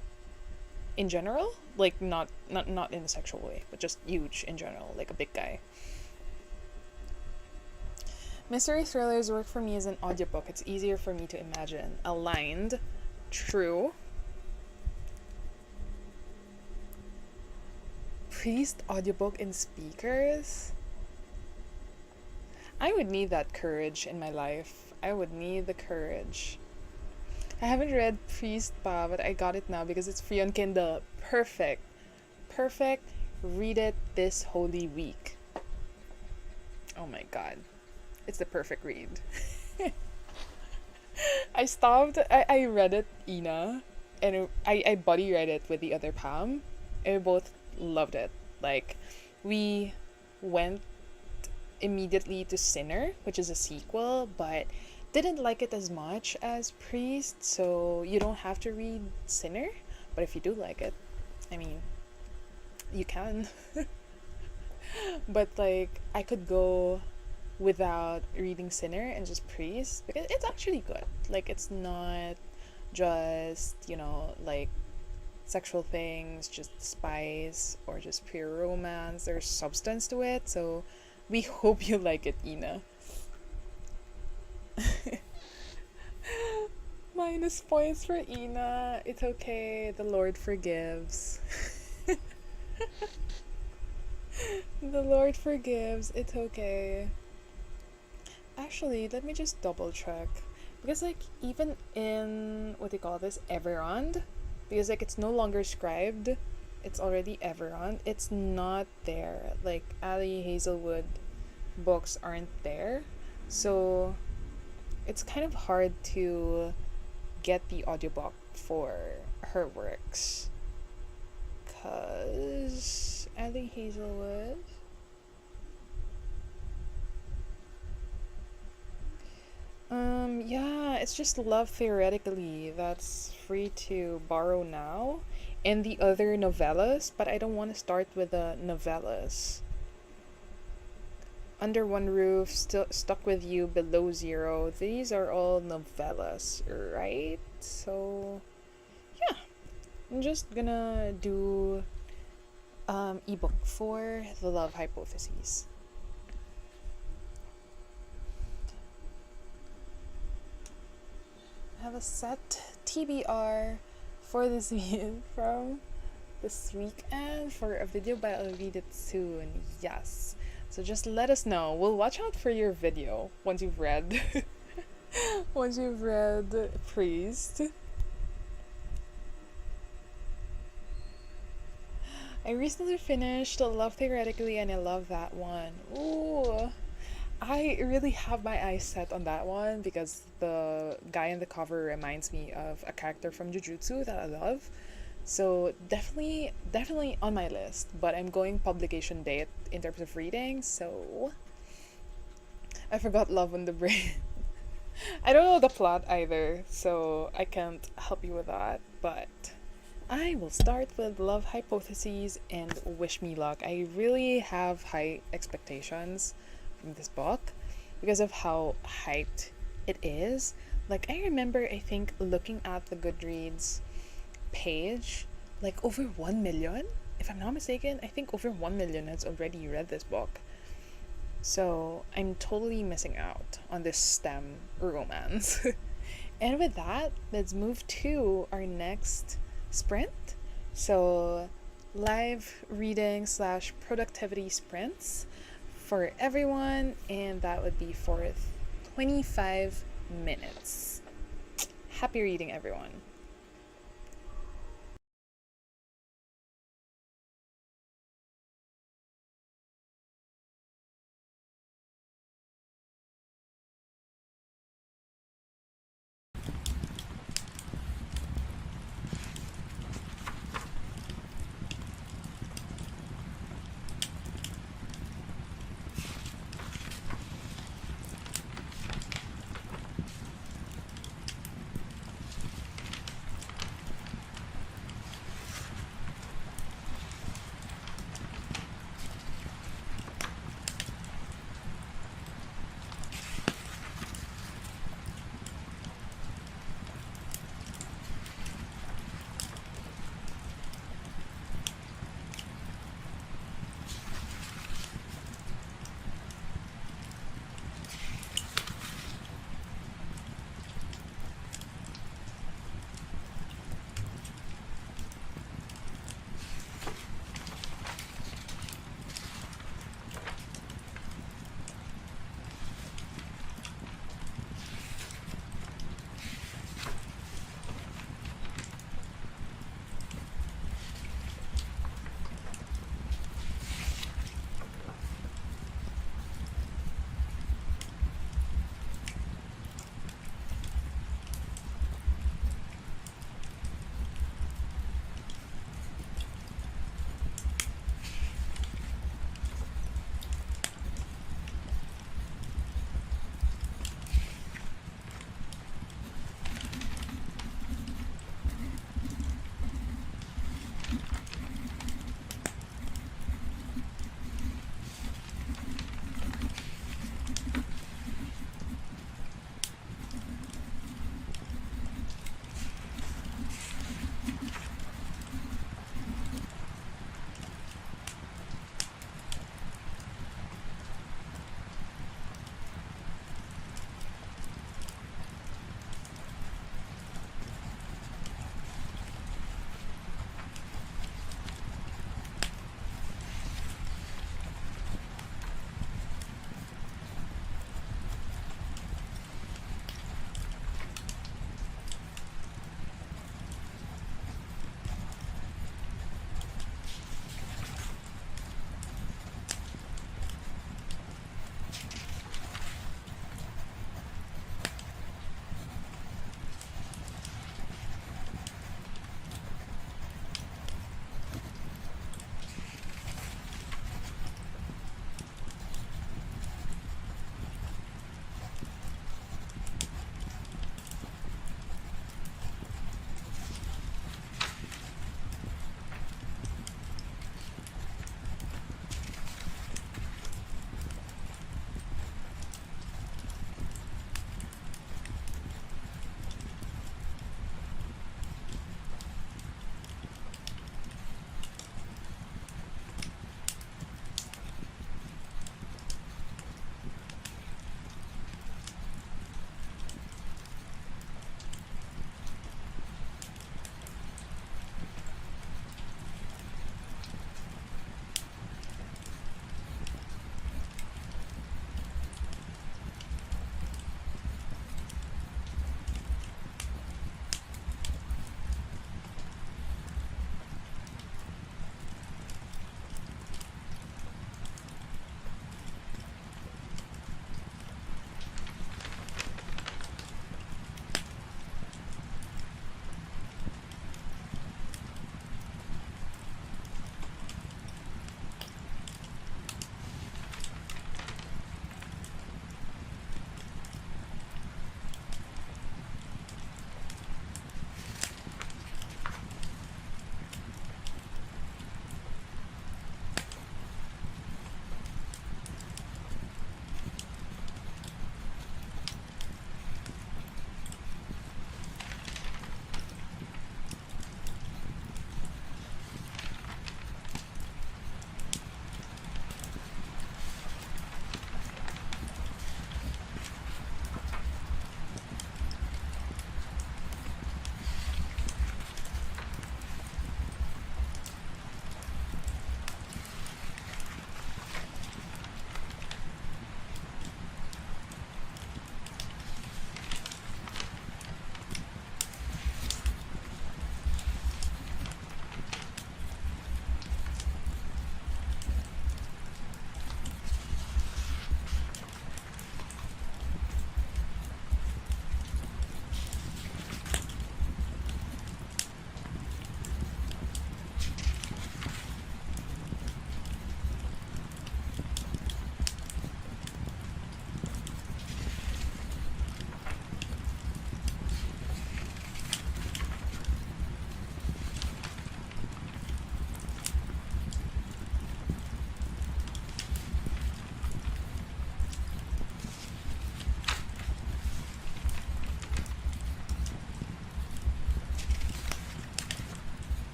in general, like not in a sexual way, but just huge in general, like a big guy. Mystery thrillers work for me as an audiobook. It's easier for me to imagine. Aligned. True. Priest audiobook in speakers? I would need that courage in my life. I would need the courage. I haven't read Priest pa, but I got it now because it's free on Kindle. Perfect. Perfect. Read it this holy week. Oh my god. It's the perfect read. I stopped, I read it, Ina, and I buddy read it with the other Pam, and we both loved it. Like, we went immediately to Sinner, which is a sequel, but didn't like it as much as Priest, so you don't have to read Sinner, but if you do like it, I mean, you can. But like, I could go without reading Sinner and just Priest because it's actually good. Like, it's not just, like sexual things, just spice or just pure romance. There's substance to it, so we hope you like it, Ina. Minus points for Ina. It's okay. The Lord forgives. The Lord forgives. It's okay. Actually, let me just double check. Because, like, even in, what do you call this, Everond, because, like, it's no longer scribed, it's already Everond, it's not there. Like, Ali Hazelwood books aren't there. So, it's kind of hard to get the audiobook for her works. Because Ali Hazelwood. Yeah, it's just Love Theoretically that's free to borrow now. And the other novellas, but I don't want to start with the novellas. Under One Roof, Stuck With You, Below Zero. These are all novellas, right? So, yeah. I'm just gonna do ebook for the love hypotheses. I have a set TBR for this from this weekend for a video, but I'll read it soon. Yes. So just let us know. We'll watch out for your video once you've read once you've read Priest. I recently finished Love Theoretically and I love that one. Ooh. I really have my eyes set on that one because the guy in the cover reminds me of a character from Jujutsu that I love. So definitely on my list, but I'm going publication date in terms of reading, so I forgot Love on the Brain. I don't know the plot either, so I can't help you with that, but I will start with Love Hypotheses and wish me luck. I really have high expectations from this book because of how hyped it is. Like, I remember, I think, looking at the Goodreads page, like over 1 million, if I'm not mistaken. I think over 1 million has already read this book. So I'm totally missing out on this STEM romance. And with that, let's move to our next sprint. So live reading slash productivity sprints for everyone, and that would be for 25 minutes. Happy reading, everyone.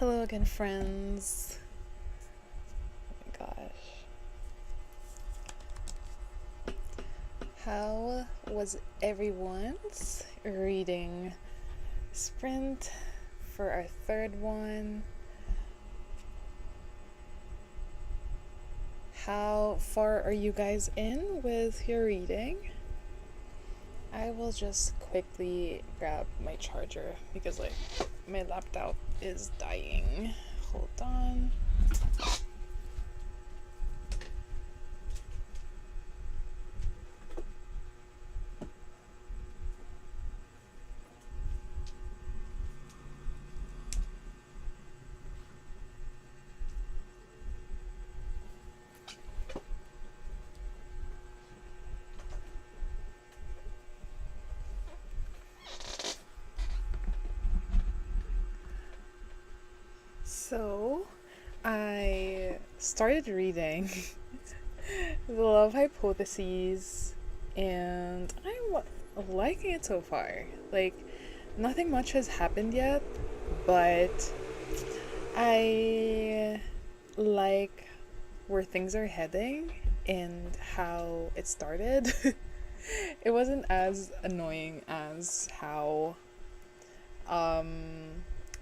Hello again, friends. Oh my gosh. How was everyone's reading sprint for our third one? How far are you guys in with your reading? I will just quickly grab my charger because my laptop is dying. Hold on. So, I started reading The Love Hypotheses, and I'm liking it so far. Nothing much has happened yet, but I like where things are heading and how it started. It wasn't as annoying as how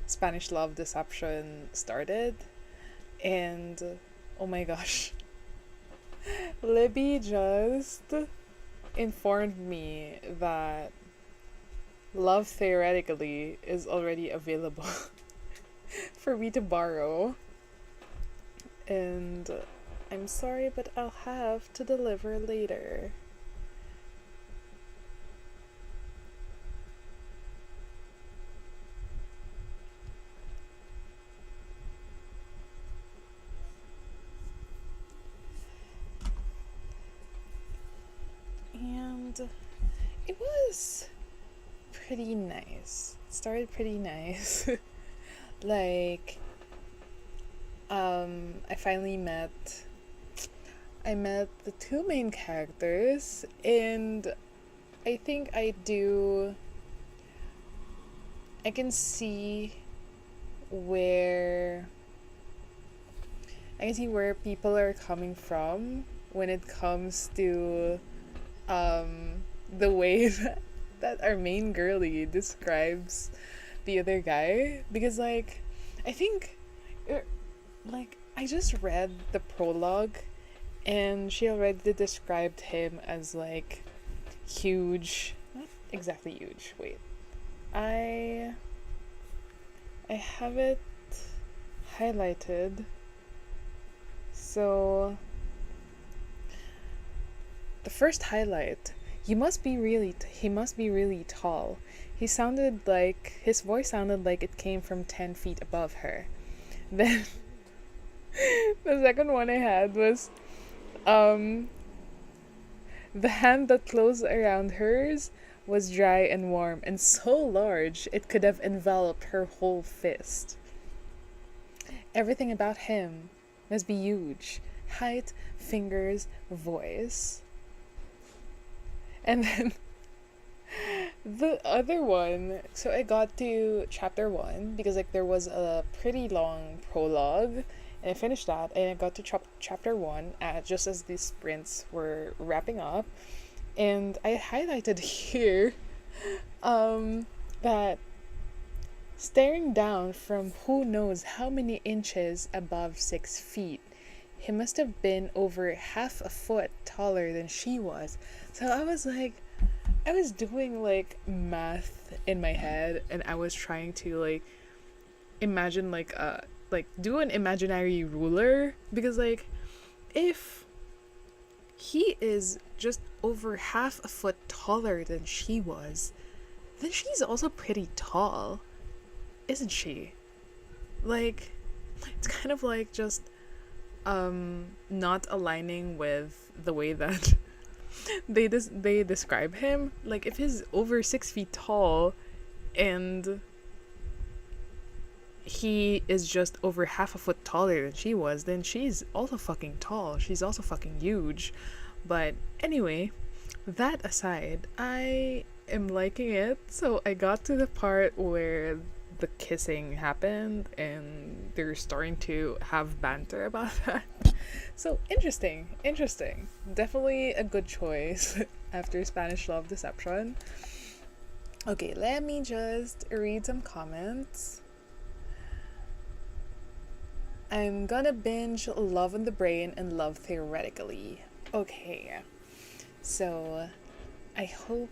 Spanish Love Deception started, and oh my gosh, Libby just informed me that Love Theoretically is already available for me to borrow, and I'm sorry, but I'll have to deliver later. And it was pretty nice. It started pretty nice. I met the two main characters, and I think I can see where people are coming from when it comes to the way that our main girlie describes the other guy, because I think I just read the prologue and she already described him as huge, not exactly huge, wait, I have it highlighted. So the first highlight, he must be really tall. His voice sounded like it came from 10 feet above her. Then the second one I had was the hand that closed around hers was dry and warm and so large it could have enveloped her whole fist. Everything about him must be huge. Height, fingers, voice. And then the other one, so I got to chapter 1 because there was a pretty long prologue, and I finished that, and I got to chapter 1 just as these sprints were wrapping up, and I highlighted here that staring down from who knows how many inches above 6 feet, he must have been over half a foot taller than she was. So I was doing math in my head, and I was trying to imagine do an imaginary ruler, because if he is just over half a foot taller than she was, then she's also pretty tall, isn't she? It's kind of just not aligning with the way that they describe him. If he's over 6 feet tall and he is just over half a foot taller than she was, then she's also fucking tall. She's also fucking huge. But anyway, that aside, I am liking it. So I got to the part where the kissing happened and they're starting to have banter about that. So interesting. Definitely a good choice after Spanish Love Deception. Okay, let me just read some comments. I'm gonna binge Love on the Brain and Love Theoretically. Okay, so I hope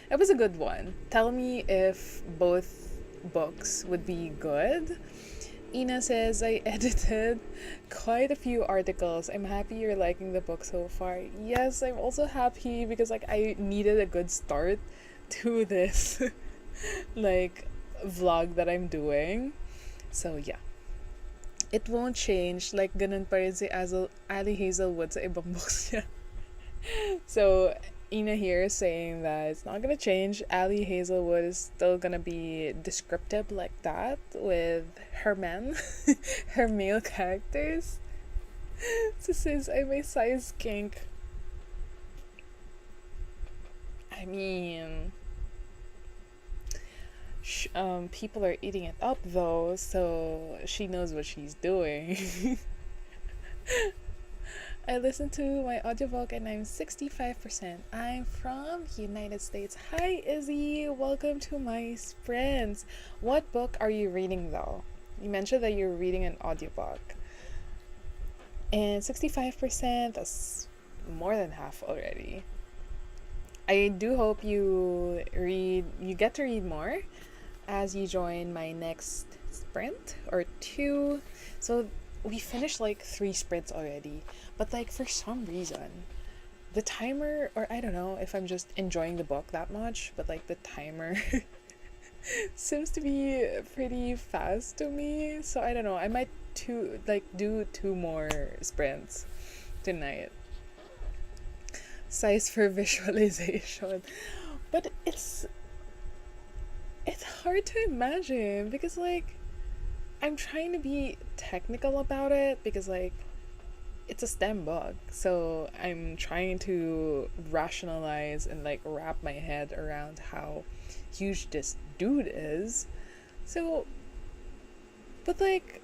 it was a good one. Tell me if both books would be good. Ina says, I edited quite a few articles. I'm happy you're liking the book so far. Yes, I'm also happy because like I needed a good start to this like vlog that I'm doing. So yeah. It won't change. Like ganun pa rin si Ali Hazelwood sa ibang books niya. So Ina here is saying that it's not gonna change. Ali Hazelwood is still gonna be descriptive like that with her men, her male characters. So since I'm a size kink, I mean, people are eating it up though, so she knows what she's doing. I listened to my audiobook and I'm 65%. I'm from United States. Hi Izzy, welcome to my sprints. What book are you reading though? You mentioned that you're reading an audiobook. And 65%, that's more than half already. I do hope you get to read more as you join my next sprint or 2. So we finished like 3 sprints already, but like for some reason the timer, or I don't know if I'm just enjoying the book that much, but like the timer seems to be pretty fast to me. So I don't know, I might do 2 more sprints tonight. Size for visualization, but it's hard to imagine because like I'm trying to be technical about it because like it's a STEM book, so I'm trying to rationalize and like wrap my head around how huge this dude is. So but like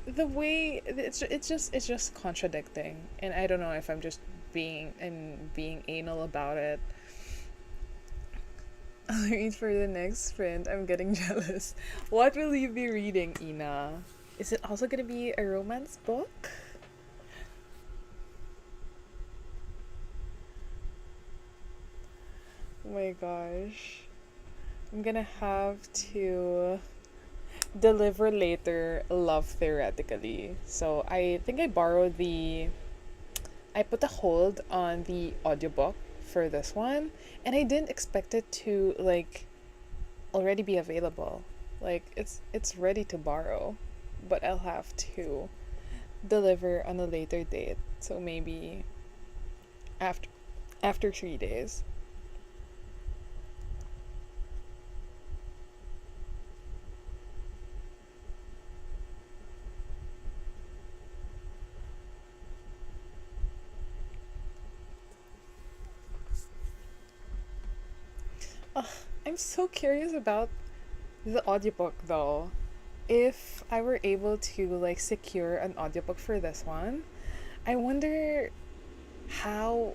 the way it's just contradicting, and I don't know if I'm just being anal about it. I'll read for the next sprint. I'm getting jealous. What will you be reading, Ina? Is it also gonna be a romance book? Oh my gosh. I'm gonna have to deliver later Love Theoretically. So I think I put a hold on the audiobook for this one, and I didn't expect it to like already be available. Like it's ready to borrow, but I'll have to deliver on a later date. So maybe after 3 days. I'm so curious about the audiobook though. If I were able to like secure an audiobook for this one, I wonder how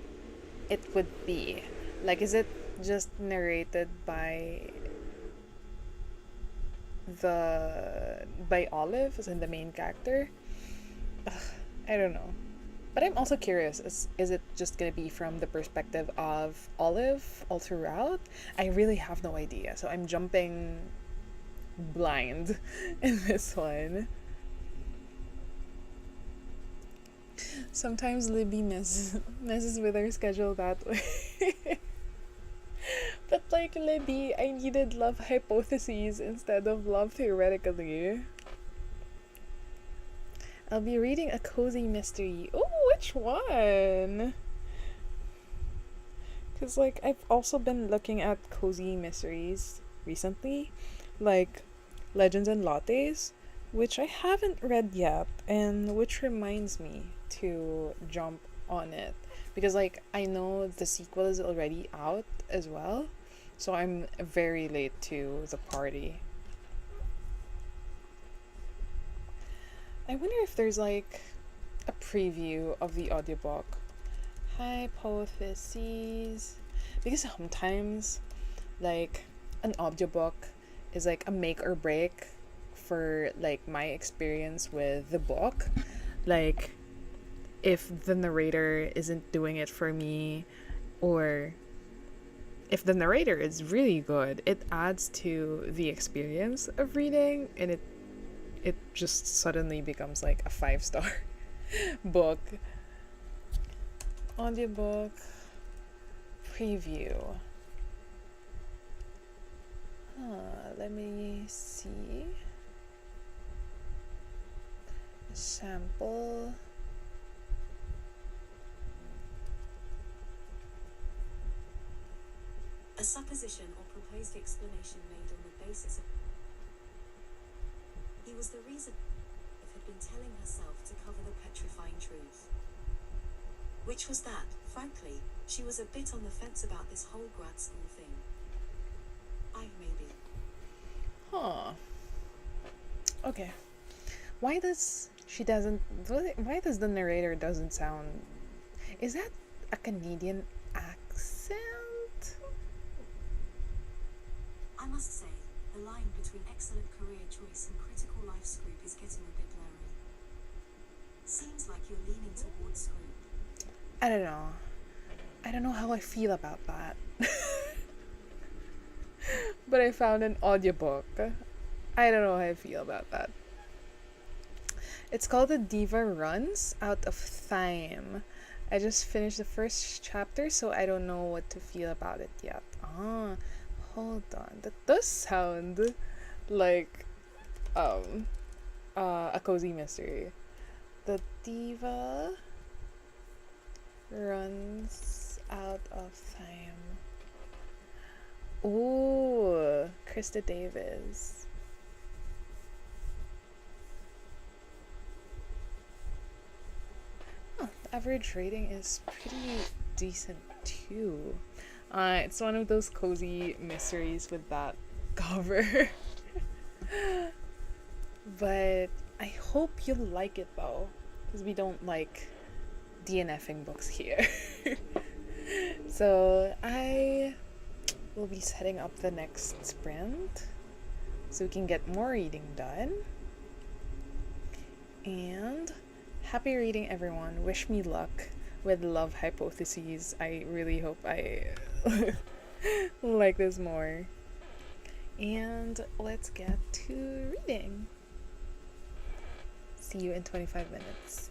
it would be. Like, is it just narrated by Olive as in the main character? Ugh, I don't know. But I'm also curious, is it just gonna be from the perspective of Olive all throughout? I really have no idea. So I'm jumping blind in this one. Sometimes Libby messes with her schedule that way. But like Libby, I needed Love Hypotheses instead of Love Theoretically. I'll be reading a cozy mystery. Oh, which one? Because like I've also been looking at cozy mysteries recently, like Legends and Lattes, which I haven't read yet, and which reminds me to jump on it because like I know the sequel is already out as well, so I'm very late to the party. I wonder if there's like a preview of the audiobook. Hypotheses. Because sometimes, like, an audiobook is like a make or break for like my experience with the book. Like, if the narrator isn't doing it for me, or if the narrator is really good, it adds to the experience of reading, and it just suddenly becomes like a 5-star book. Audiobook preview. Let me see. Sample. A supposition or proposed explanation made on the basis of... He was the reason had been telling herself to cover the petrifying truth. Which was that, frankly, she was a bit on the fence about this whole grad school thing. Maybe. Huh. Okay. Why does the narrator doesn't sound... Is that a Canadian accent? I must say, the line between excellent career choice and critical life scoop is getting a bit blurry. Seems like you're leaning towards scoop. I don't know. I don't know how I feel about that. But I found an audiobook. I don't know how I feel about that. It's called The Diva Runs Out of Time. I just finished the first chapter, so I don't know what to feel about it yet. Hold on. That does sound like a cozy mystery. The Diva Runs Out of Time. Ooh, Krista Davis. The average rating is pretty decent too. It's one of those cozy mysteries with that cover. But I hope you like it though, because we don't like DNFing books here. So I will be setting up the next sprint so we can get more reading done. And happy reading, everyone. Wish me luck with love hypotheses. I really hope I like this more. And let's get to reading. See you in 25 minutes.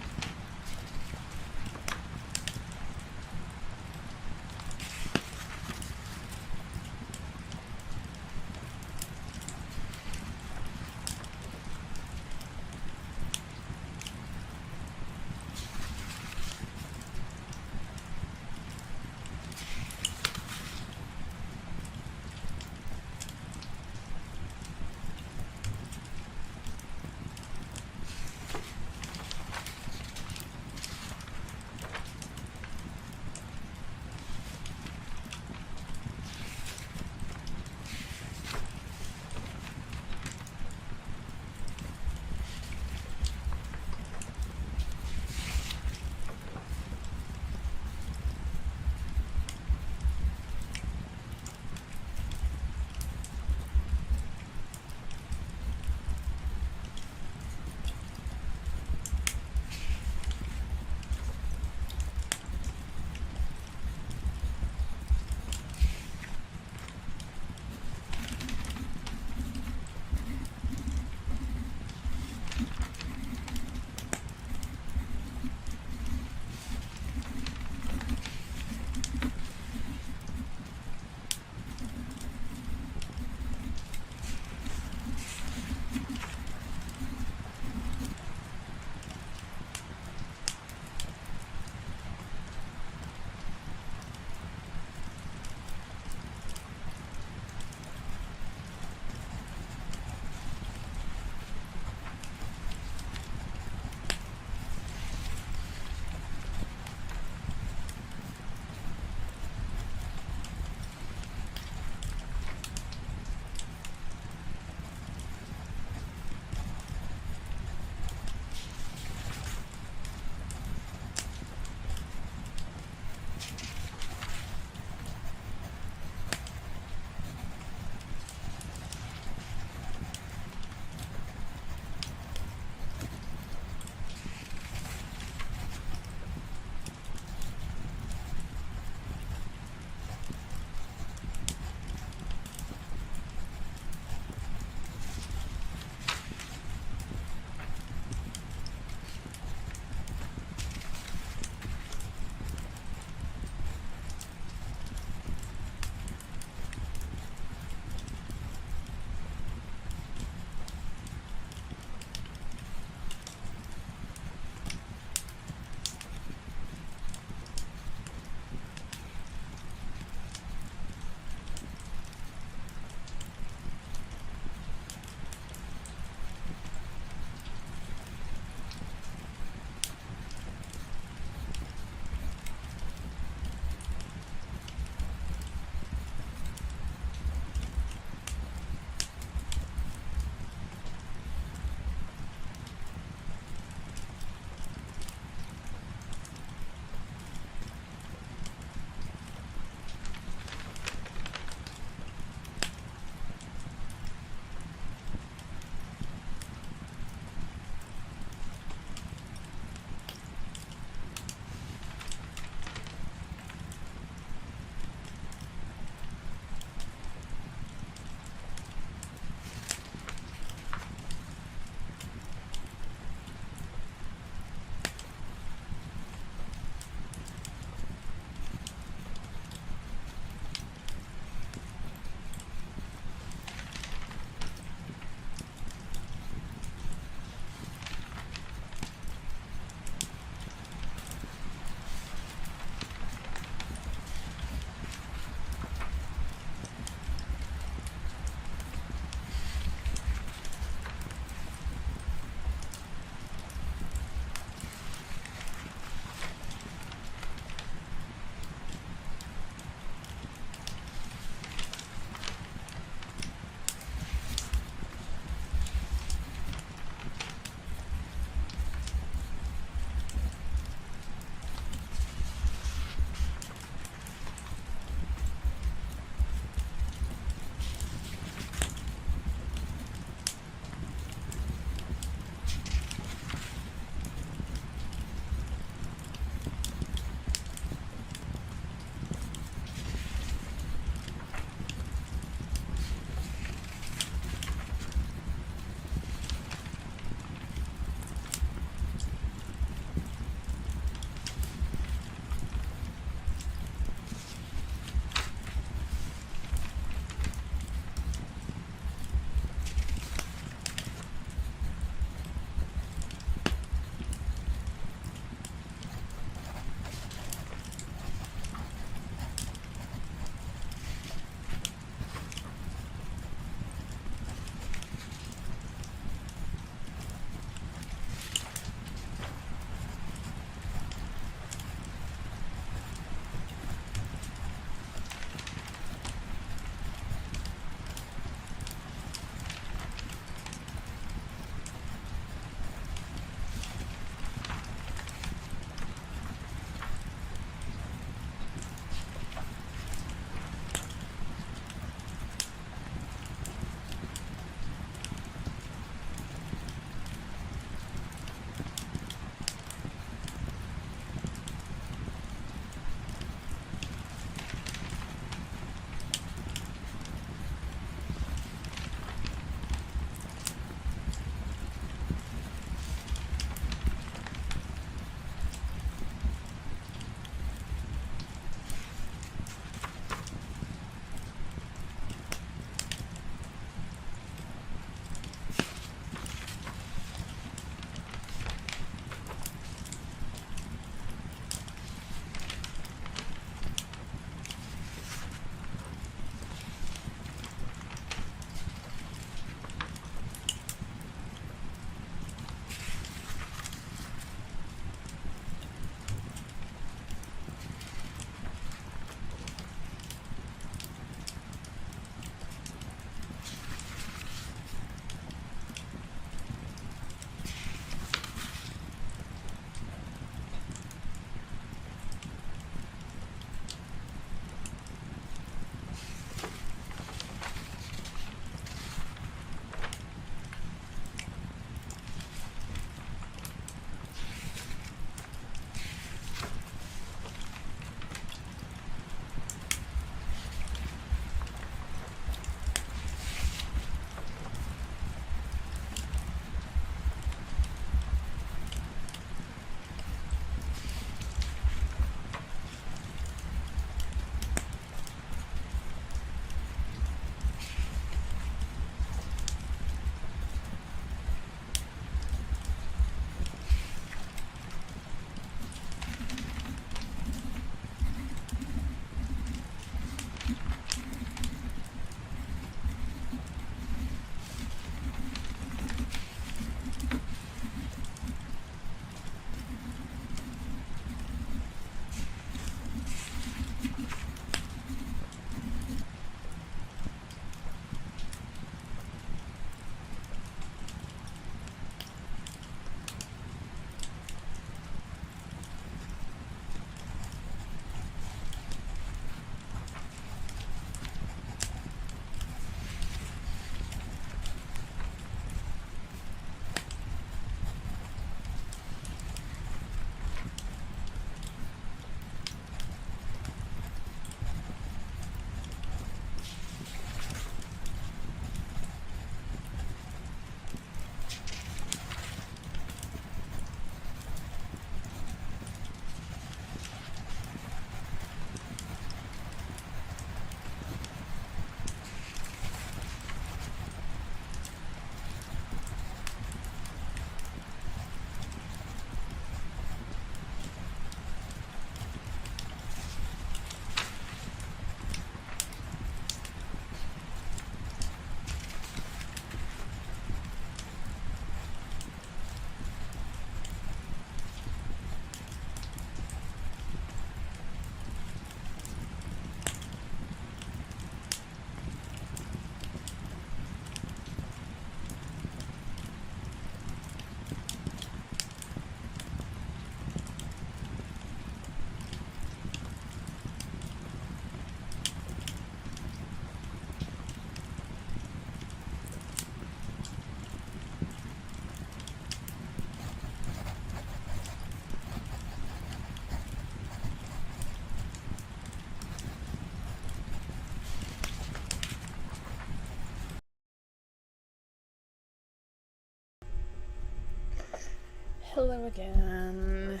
Hello again.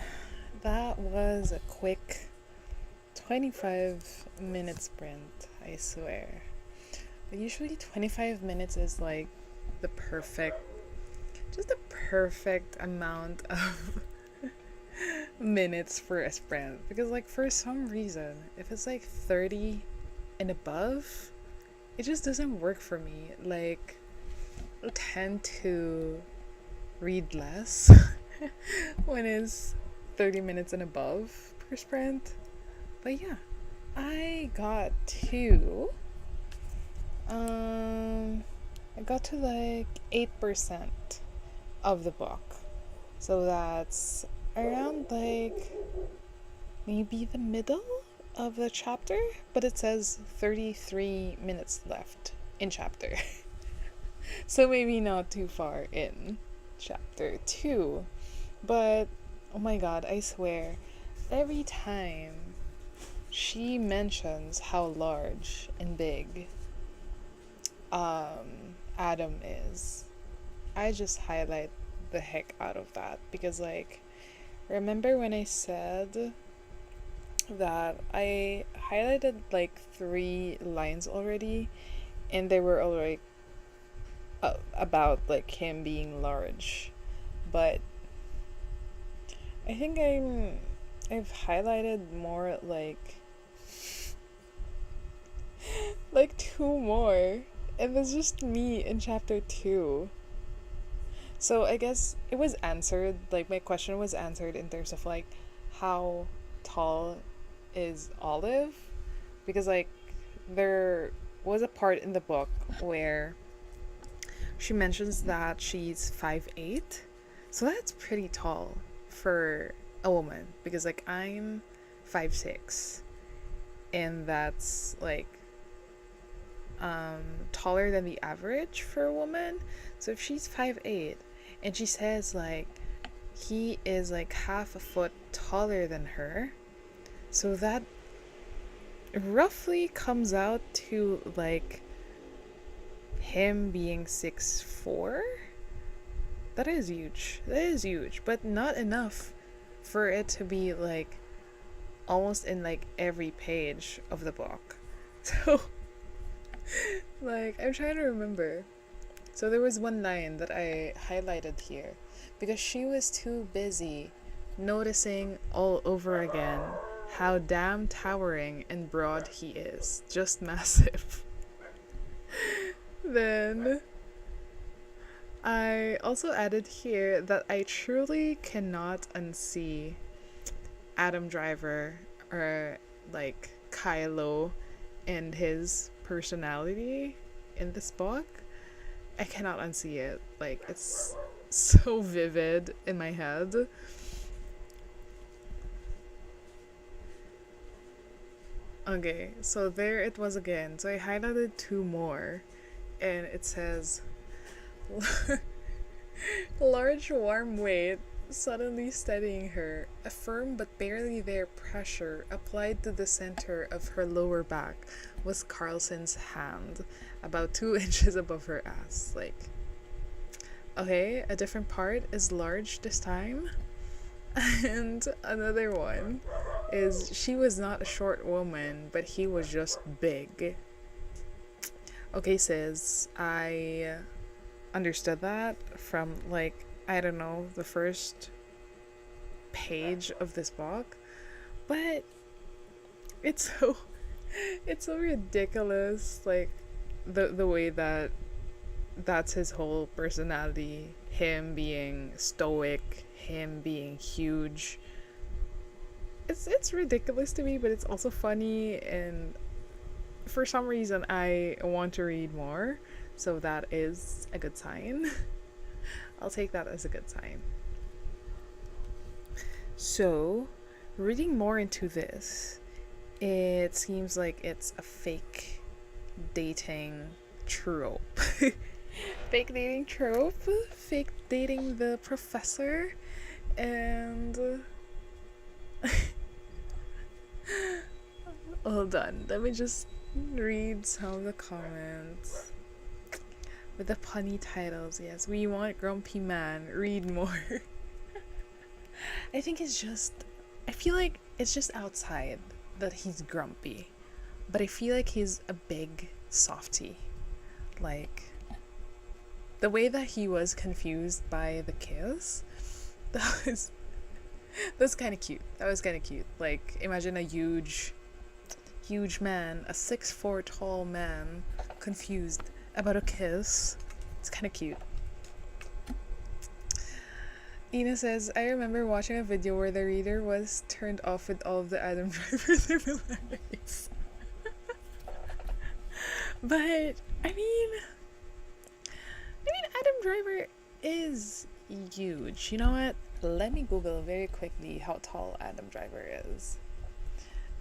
That was a quick 25-minute sprint, I swear. But usually 25 minutes is like the perfect amount of minutes for a sprint. Because like for some reason, if it's like 30 and above, it just doesn't work for me. Like, I tend to read less when it's 30 minutes and above per sprint. But yeah, I got to I got to like 8% of the book. So that's around like maybe the middle of the chapter, but it says 33 minutes left in chapter. So maybe not too far in chapter 2. But oh my god, I swear, every time she mentions how large and big Adam is, I just highlight the heck out of that because like remember when I said that I highlighted like 3 lines already and they were all like about like him being large, but I think I've highlighted more like 2 more, and it's just me in chapter 2. So I guess it was answered, like my question was answered in terms of like how tall is Olive, because like there was a part in the book where she mentions that she's 5'8", so that's pretty tall for a woman because like I'm 5'6", and that's like taller than the average for a woman. So if she's 5'8" and she says like he is like half a foot taller than her, so that roughly comes out to like him being 6'4". That is huge, but not enough for it to be like almost in like every page of the book. So like I'm trying to remember. So there was one line that I highlighted here because she was too busy noticing all over again how damn towering and broad he is. Just massive. Then I also added here that I truly cannot unsee Adam Driver or like Kylo and his personality in this book. I cannot unsee it. Like it's so vivid in my head. Okay, so there it was again. So I highlighted 2 more, and it says large warm weight suddenly steadying her, a firm but barely there pressure applied to the center of her lower back was Carlson's hand, about 2 inches above her ass. Like, okay, a different part is large this time. And another one is she was not a short woman, but he was just big. Okay, sis, I understood that from like, I don't know, the first page of this book, but it's so ridiculous, like the way that that's his whole personality, him being stoic, him being huge. It's ridiculous to me, but it's also funny, and for some reason I want to read more, so that is a good sign. I'll take that as a good sign. So, reading more into this, it seems like it's a fake dating trope. Fake dating trope, fake dating the professor, and hold on, let me just read some of the comments with the punny titles. Yes, we want Grumpy Man, read more. I think I feel like it's just outside that he's grumpy, but I feel like he's a big softie. Like, the way that he was confused by the kiss, that was that's kind of cute. That was kind of cute. Like, imagine a huge man, a 6'4" tall man, confused about a kiss. It's kind of cute. Ina says, I remember watching a video where the reader was turned off with all of the Adam Driver similarities. But Adam Driver is huge. You know what? Let me Google very quickly how tall Adam Driver is.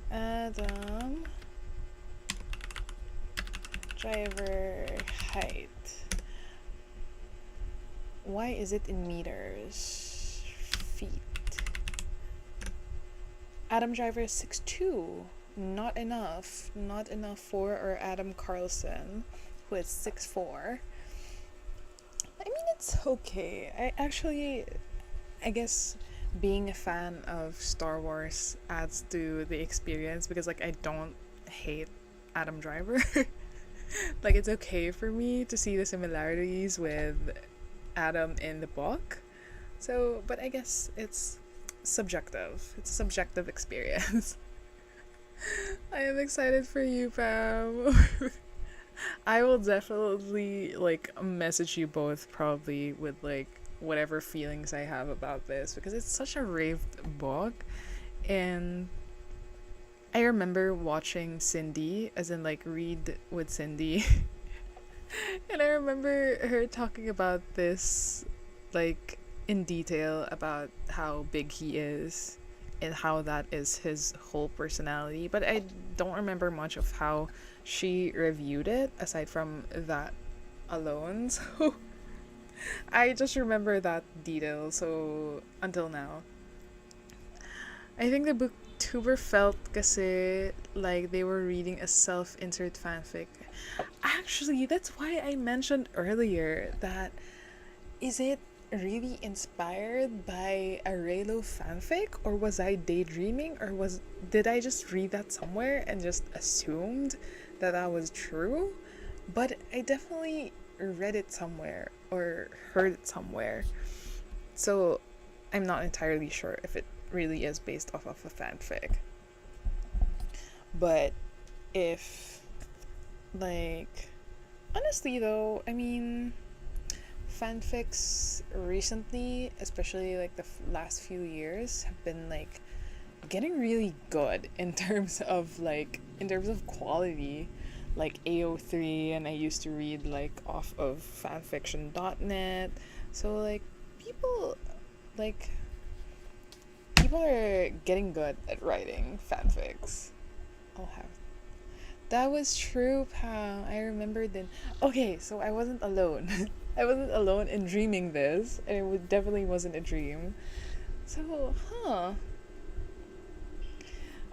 Adam Driver height. Why is it in meters? Feet. Adam Driver is 6'2". Not enough. Not enough for or Adam Carlson, who is 6'4". I mean, it's okay. I guess being a fan of Star Wars adds to the experience because, like, I don't hate Adam Driver. Like, it's okay for me to see the similarities with Adam in the book. So, but I guess it's subjective. It's a subjective experience. I am excited for you, Pam. I will definitely, like, message you both probably with, like, whatever feelings I have about this because it's such a raved book. And I remember watching Cindy, as in, like, read with Cindy. And I remember her talking about this, like, in detail about how big he is and how that is his whole personality. But I don't remember much of how she reviewed it aside from that alone. So I just remember that detail. So until now, I think the booktuber felt kasi like they were reading a self-insert fanfic. Actually, that's why I mentioned earlier that is it really inspired by a Raylo fanfic, or was I daydreaming, or did I just read that somewhere and just assumed that that was true? But I definitely read it somewhere or heard it somewhere. So I'm not entirely sure if it really is based off of a fanfic. But if, like, honestly though, I mean, fanfics recently, especially like the last few years, have been like getting really good in terms of quality. Like AO3, and I used to read like off of fanfiction.net. So like people are getting good at writing fanfics. I'll have that was true, Pam. I remembered then. Okay, so I wasn't alone. I wasn't alone in dreaming this, and definitely wasn't a dream. So,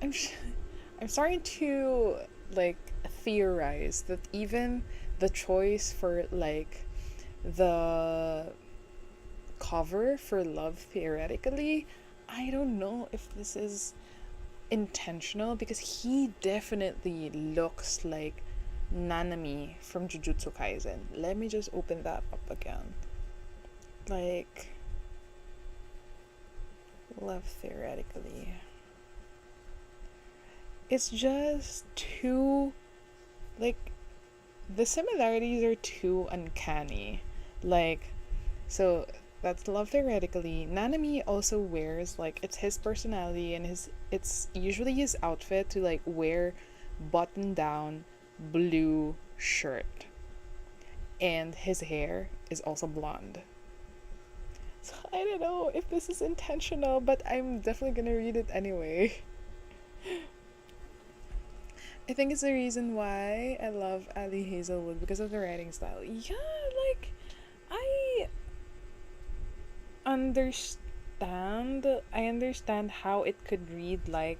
I'm starting to like theorize that even the choice for like the cover for Love Theoretically, I don't know if this is intentional because he definitely looks like Nanami from Jujutsu Kaisen. Let me just open that up again. Like, Love Theoretically. It's just too, like, the similarities are too uncanny. Like, so that's Love Theoretically. Nanami also wears, like, it's his personality and it's usually his outfit to like wear button down blue shirt, and his hair is also blonde. So I don't know if this is intentional, but I'm definitely gonna read it anyway. I think it's the reason why I love Ali Hazelwood, because of the writing style. Yeah, like, I understand how it could read like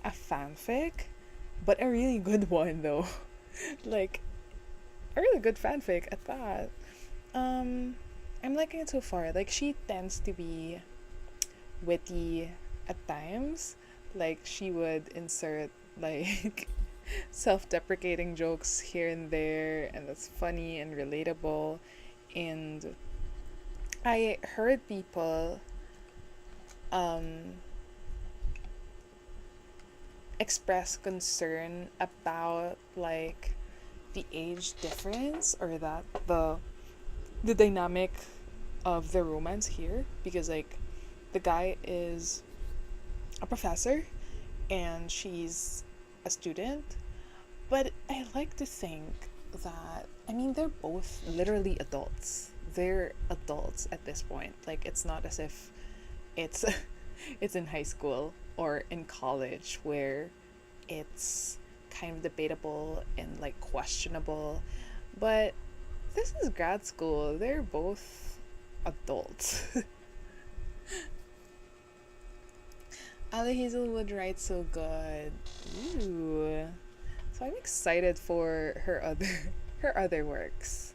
a fanfic, but a really good one though. Like, a really good fanfic at that. I'm liking it so far. Like, she tends to be witty at times. Like she would insert like self-deprecating jokes here and there, and that's funny and relatable. And I heard people um express concern about like the age difference, or that the dynamic of the romance here, because like the guy is a professor and she's a student. But I like to think that, I mean, they're both literally adults. They're adults at this point. Like it's not as if it's it's in high school or in college where it's kind of debatable and like questionable. But this is grad school. They're both adults. Ali Hazelwood writes so good. Ooh. So I'm excited for her other her other works.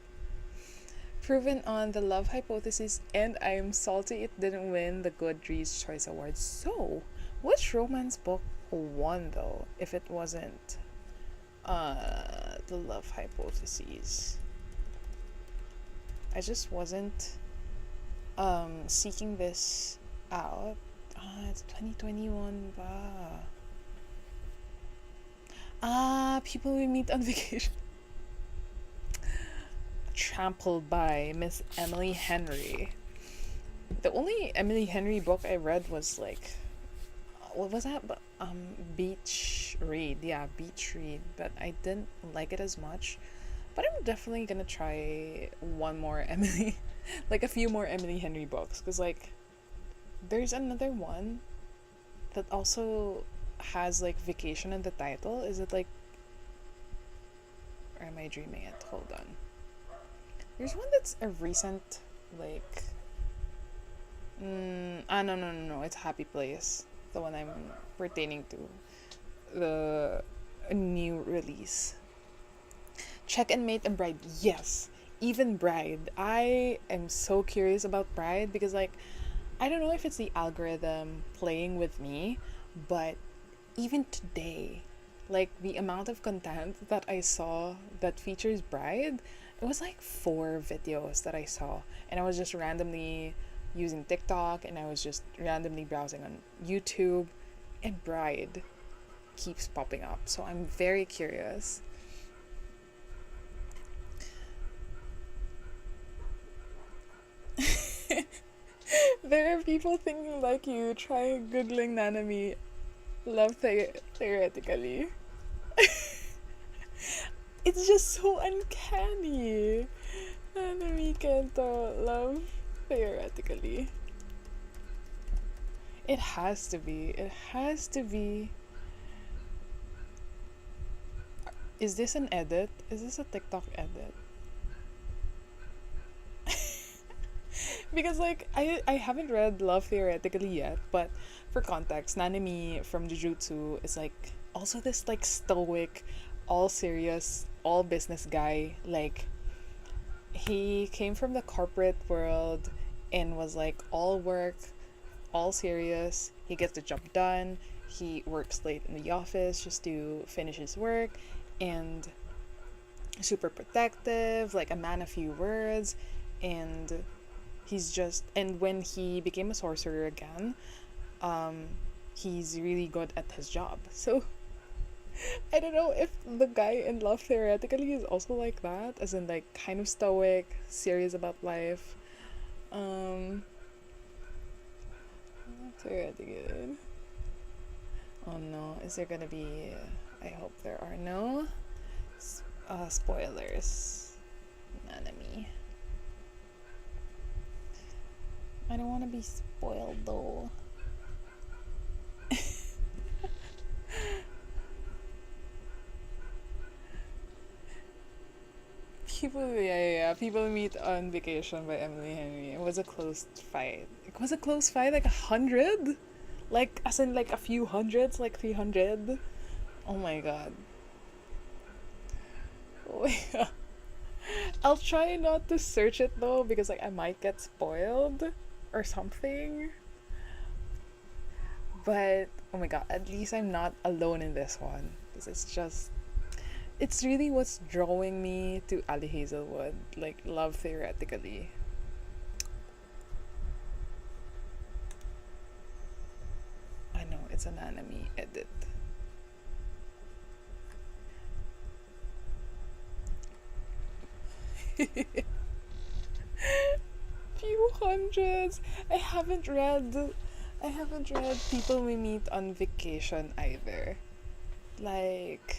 Proven on the Love Hypothesis, and I'm salty it didn't win the Goodreads Choice Award. So, which romance book won though, if it wasn't the Love Hypothesis? I just wasn't seeking this out. It's 2021 ba. People we meet on vacation. Trampled by Miss Emily Henry. The only Emily Henry book I read was like, what was that? Beach Read. Yeah, Beach Read. But I didn't like it as much. But I'm definitely gonna try one more Emily, like a few more Emily Henry books, because like there's another one that also has like vacation in the title. Is it like, or am I dreaming it? Hold on. There's one that's a recent like no, it's Happy Place, the one I'm pertaining to, the new release. Check and Mate and Bride. Yes, even Bride. I am so curious about Bride because like I don't know if it's the algorithm playing with me, but even today, like the amount of content that I saw that features Bride, it was like 4 videos that I saw, and I was just randomly using TikTok, and I was just randomly browsing on YouTube, and Bride keeps popping up. So I'm very curious. There are people thinking like you. Try googling Nanami love theoretically. It's just so uncanny. Nanami Kento love theoretically. It has to be. It has to be. Is this an edit? Is this a TikTok edit? Because like I haven't read Love Theoretically yet, but for context, Nanami from Jujutsu is like also this like stoic, all serious, all business guy. Like he came from the corporate world and was like all work, all serious. He gets the job done. He works late in the office just to finish his work, and super protective, like a man of few words. And he's just, and when he became a sorcerer again, he's really good at his job. So I don't know if the guy in Love Theoretically is also like that, as in like kind of stoic, serious about life. Theoretically. Oh no, is there gonna be, I hope there are no spoilers. Nanami. I don't want to be spoiled though. People Meet on Vacation by Emily Henry. It was a close fight. It was a close fight, like 100? Like, as in like a few hundreds, like 300? Oh my god. Oh my god. I'll try not to search it though, because like I might get spoiled or something. But oh my god, at least I'm not alone in this one. This is just, it's really what's drawing me to Ali Hazelwood, like love theoretically. I know it's an anime edit. Few hundreds. I haven't read People We Meet on Vacation either. Like,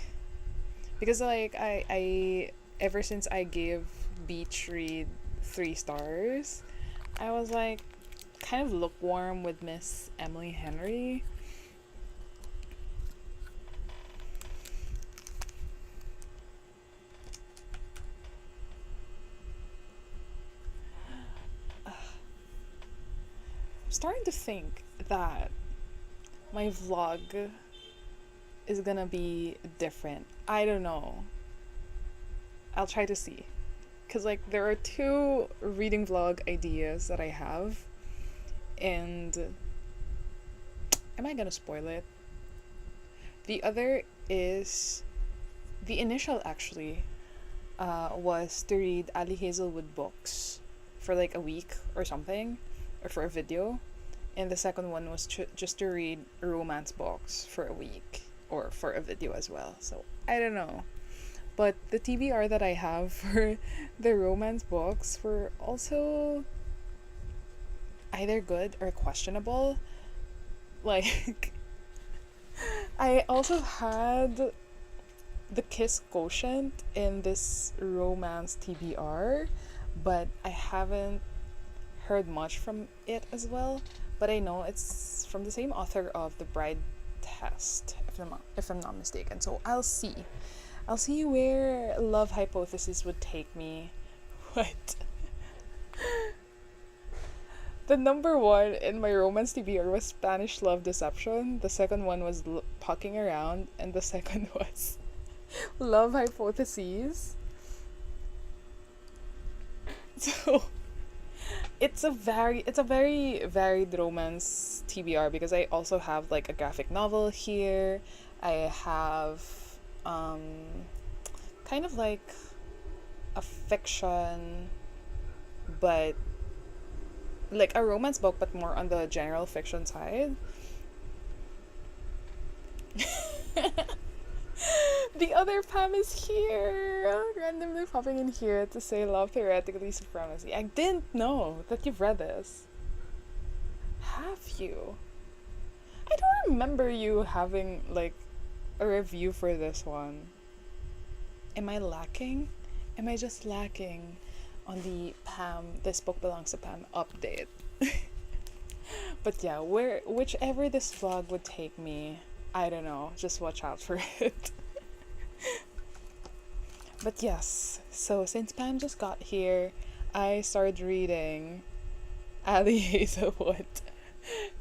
because like I ever since I gave Beach Read 3 stars, I was like kind of lukewarm with Miss Emily Henry. I'm starting to think that my vlog is gonna be different. I don't know. I'll try to see. Because, like, there are 2 reading vlog ideas that I have. And am I gonna spoil it? The other is the initial actually was to read Ali Hazelwood books for like a week or something, or for a video. And the second one was just to read romance books for a week or for a video as well. So I don't know. But the TBR that I have for the romance books were also either good or questionable. Like, I also had the kiss quotient in this romance TBR, but I haven't heard much from it as well. But I know it's from the same author of The Bride Test, if I'm not mistaken. So I'll see. I'll see where Love Hypothesis would take me. What? The number 1 in my romance TBR was Spanish Love Deception. The second one was Pucking Around, and the second was Love Hypotheses. So it's a very varied romance TBR because I also have like a graphic novel here. I have kind of like a fiction, but like a romance book, but more on the general fiction side. The other Pam is here, randomly popping in here to say Love Theoretically Supremacy. I didn't know that you've read this. Have you? I don't remember you having like a review for this one. Am I lacking? Am I just lacking on the Pam, This Book Belongs to Pam update? But yeah, whichever this vlog would take me, I don't know, just watch out for it. But yes, so since Pam just got here, I started reading Ali Hazelwood,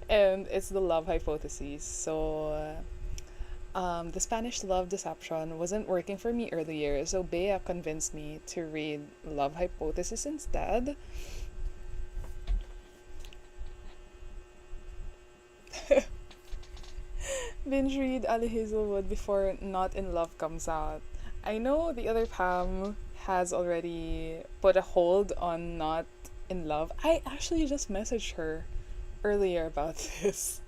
and it's the Love Hypothesis. So the Spanish Love Deception wasn't working for me earlier, so Bea convinced me to read Love Hypothesis instead. Binge read Ali Hazelwood before Not in Love comes out. I know the other Pam has already put a hold on Not in Love. I actually just messaged her earlier about this.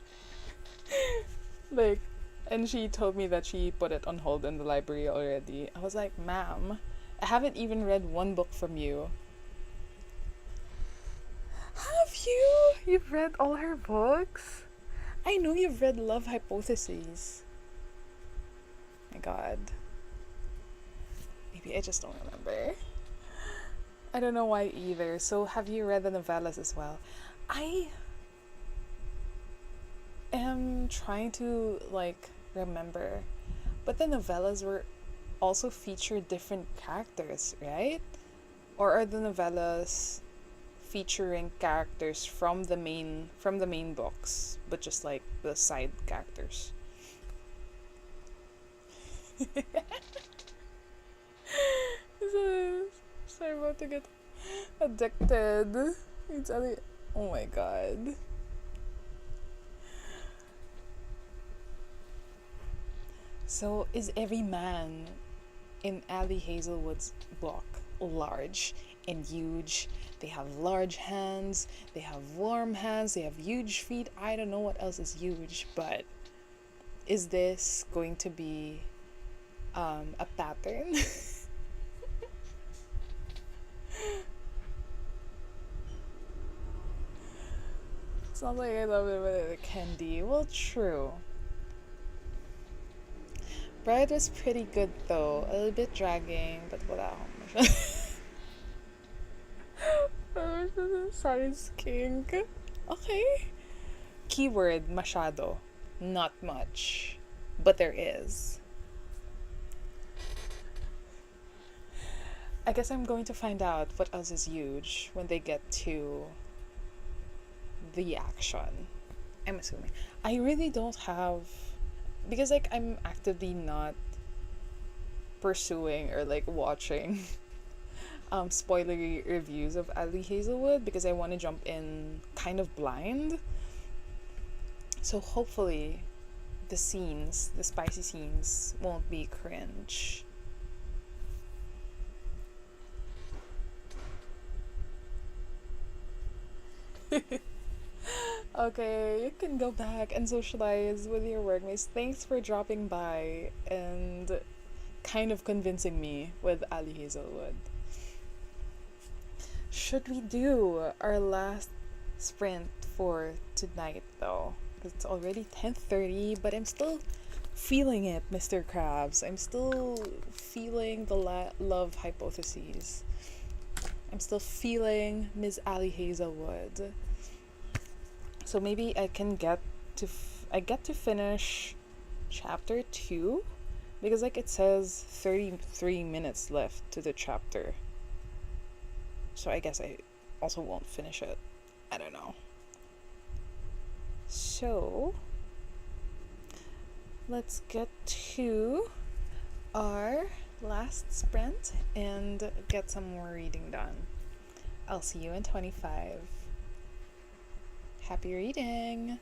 Like, and she told me that she put it on hold in the library already. I was like, ma'am, I haven't even read one book from you. Have you? You've read all her books? I know you've read Love Hypotheses. My god. Maybe I just don't remember. I don't know why either. So have you read the novellas as well? I am trying to like remember. But the novellas were also feature different characters, right? Or are the novellas featuring characters from the main books, but just like the side characters? So I'm about to get addicted. It's only, oh my god. So is every man in Ali Hazelwood's book large and huge? They have large hands, they have warm hands, they have huge feet. I don't know what else is huge, but is this going to be a pattern? Sounds like I love it with the candy. Well, true. Bride was pretty good though. A little bit dragging, but wala akong sorry, skink. Okay. Keyword, masyado. Not much. But there is. I guess I'm going to find out what else is huge when they get to the action. I'm assuming. I really don't have, because like I'm actively not pursuing or like watching spoilery reviews of Ali Hazelwood because I want to jump in kind of blind. So hopefully the scenes, the spicy scenes won't be cringe. Okay, you can go back and socialize with your workmates. Thanks for dropping by and kind of convincing me with Ali Hazelwood. Should we do our last sprint for tonight though? Because it's already 10:30, but I'm still feeling it, Mr. Krabs. I'm still feeling the love hypotheses. I'm still feeling Ms. Ali Hazelwood. So maybe I can get to I get to finish chapter 2 because like it says 33 minutes left to the chapter. So I guess I also won't finish it. I don't know. So let's get to our last sprint and get some more reading done. I'll see you in 25. Happy reading!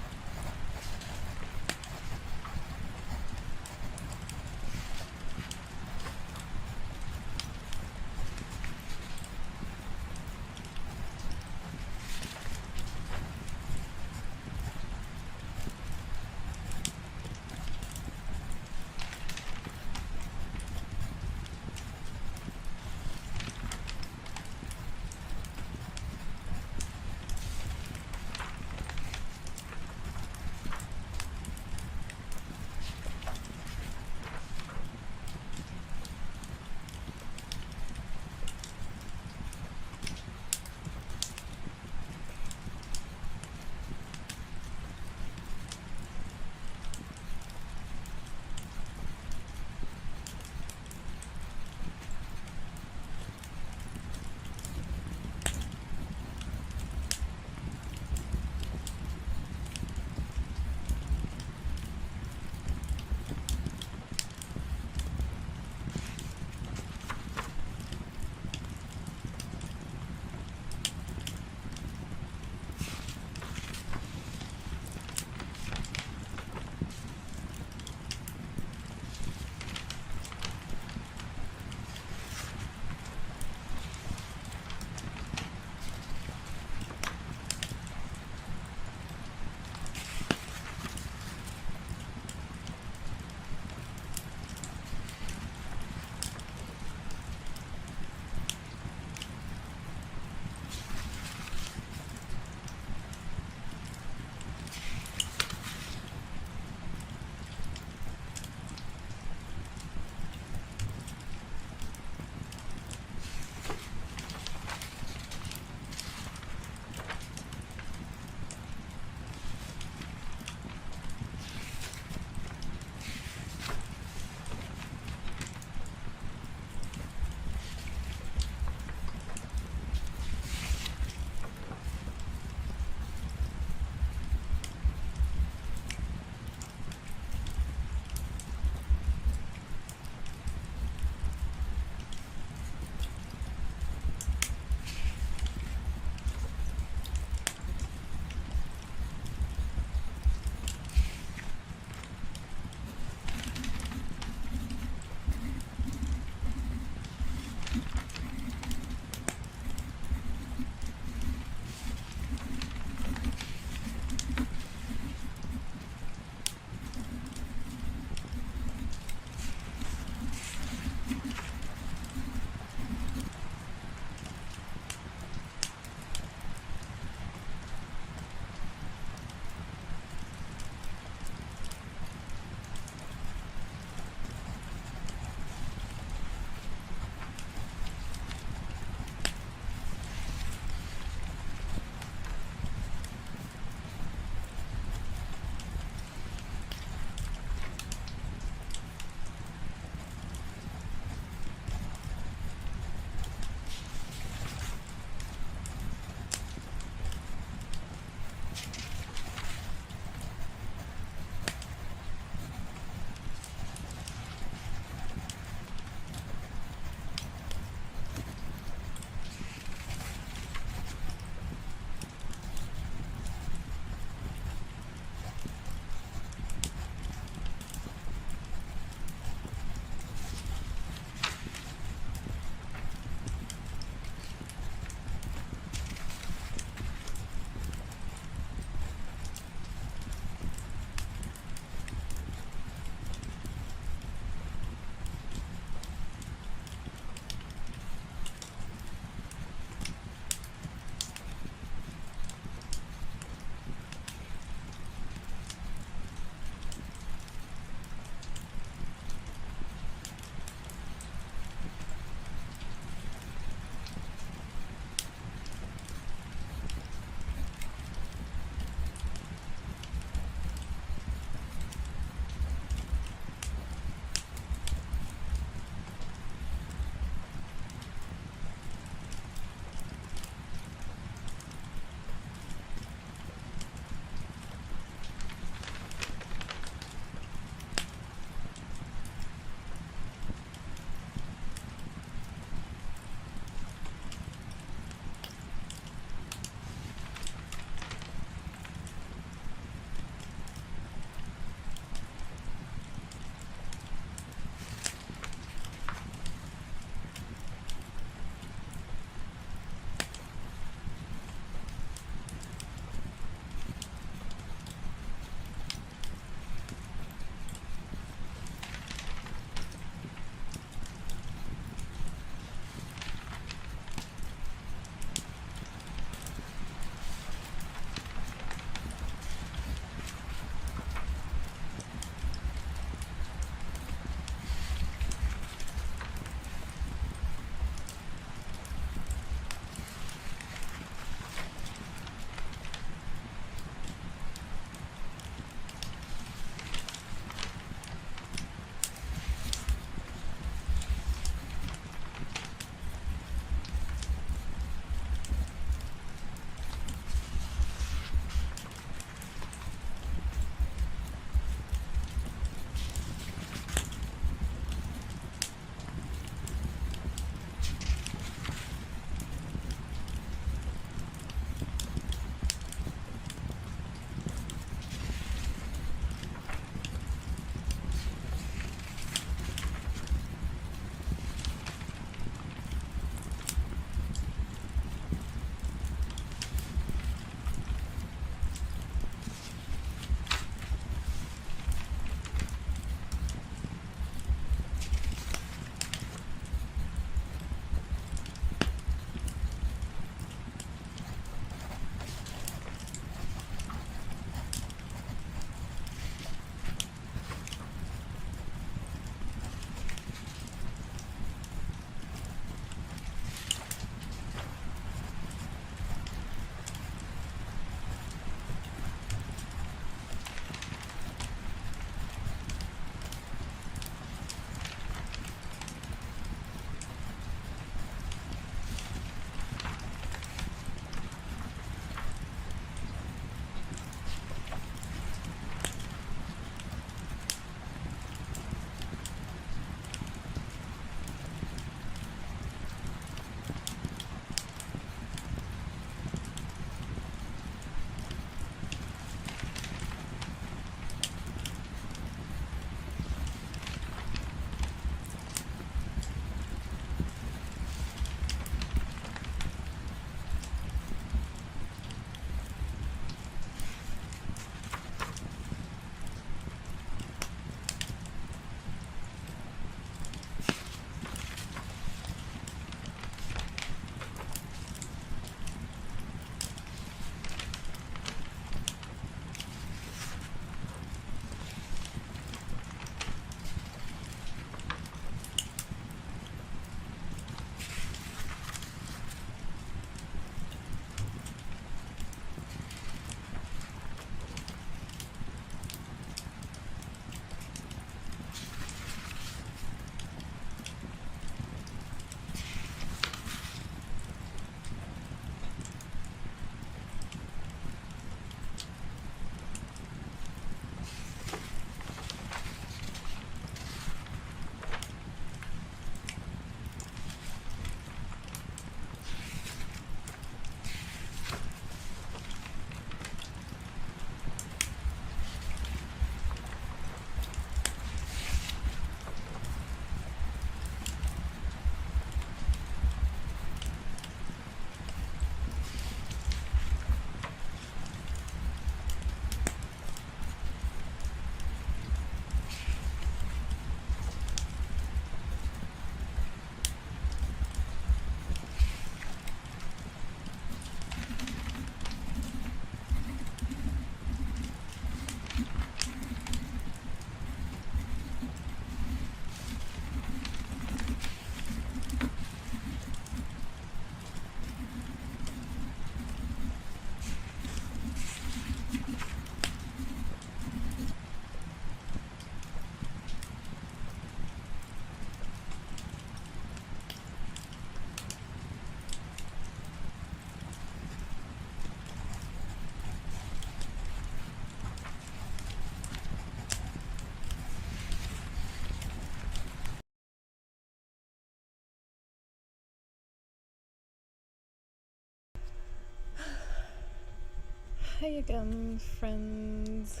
Hi again, friends.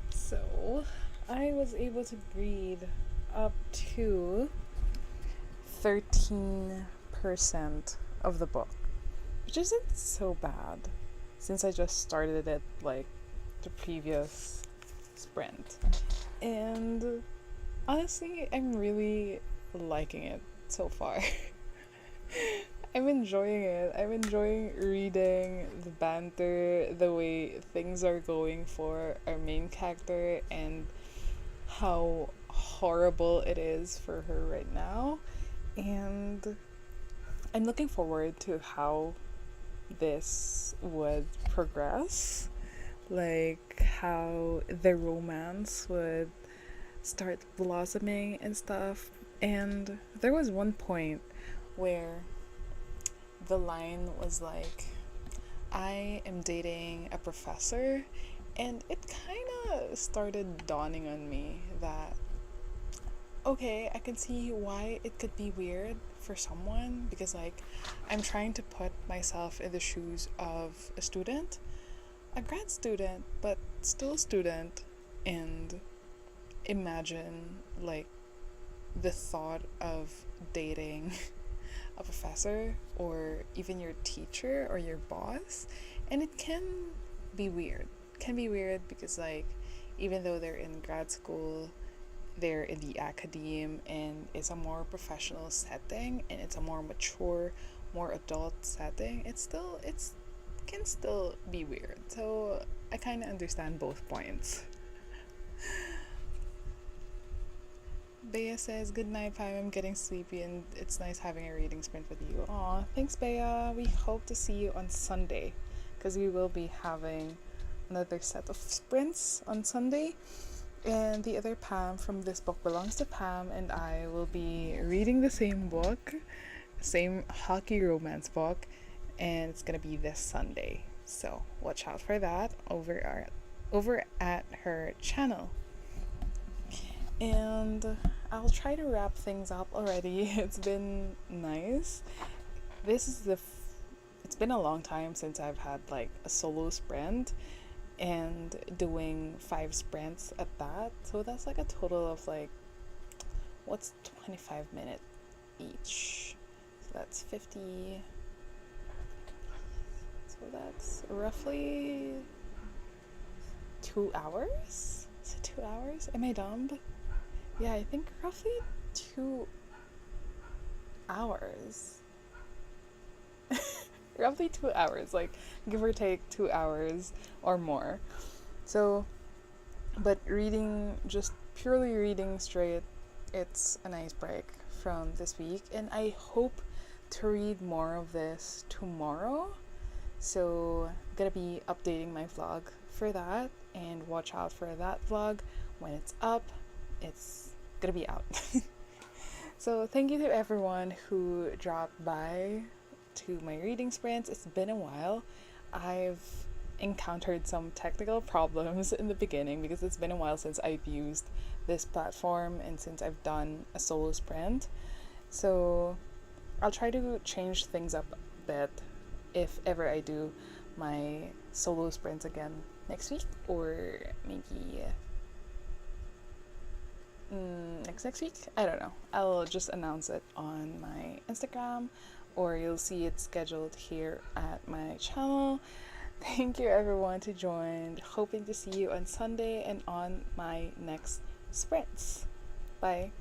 So, I was able to read up to 13% of the book, which isn't so bad since I just started it like the previous sprint. And honestly, I'm really liking it so far. I'm enjoying it. I'm enjoying reading the banter, the way things are going for our main character, and how horrible it is for her right now. And I'm looking forward to how this would progress. Like, how the romance would start blossoming and stuff. And there was one point where the line was like, I am dating a professor, and it kind of started dawning on me that, okay, I can see why it could be weird for someone because, like, I'm trying to put myself in the shoes of a student, a grad student, but still a student, and imagine, like, the thought of dating a professor or even your teacher or your boss, and it can be weird because, like, even though they're in grad school, they're in the academe, and it's a more professional setting and it's a more mature, more adult setting, it's can still be weird. So I kind of understand both points. Bea says, good night, Pam. I'm getting sleepy and it's nice having a reading sprint with you. Aw, thanks, Bea. We hope to see you on Sunday because we will be having another set of sprints on Sunday. And the other Pam from This Book Belongs to Pam and I will be reading the same book, same hockey romance book, and it's gonna be this Sunday. So watch out for that over at her channel. And I'll try to wrap things up already. It's been nice. This is it's been a long time since I've had like a solo sprint and doing 5 sprints at that. So that's like a total of like, what's 25 minutes each? So that's 50. So that's roughly 2 hours? Is it 2 hours? Am I dumb? Yeah, I think roughly 2 hours. Roughly 2 hours, like give or take 2 hours or more. So, but reading, just purely reading straight, it's a nice break from this week. And I hope to read more of this tomorrow. So, I'm gonna be updating my vlog for that, and watch out for that vlog when it's up. It's gonna be out. So thank you to everyone who dropped by to my reading sprints. It's been a while. I've encountered some technical problems in the beginning because it's been a while since I've used this platform and since I've done a solo sprint. So I'll try to change things up a bit if ever I do my solo sprints again next week, or maybe next week. I don't know. I'll just announce it on my Instagram, or you'll see it scheduled here at my channel. Thank you everyone to join. Hoping to see you on Sunday and on my next sprints. Bye.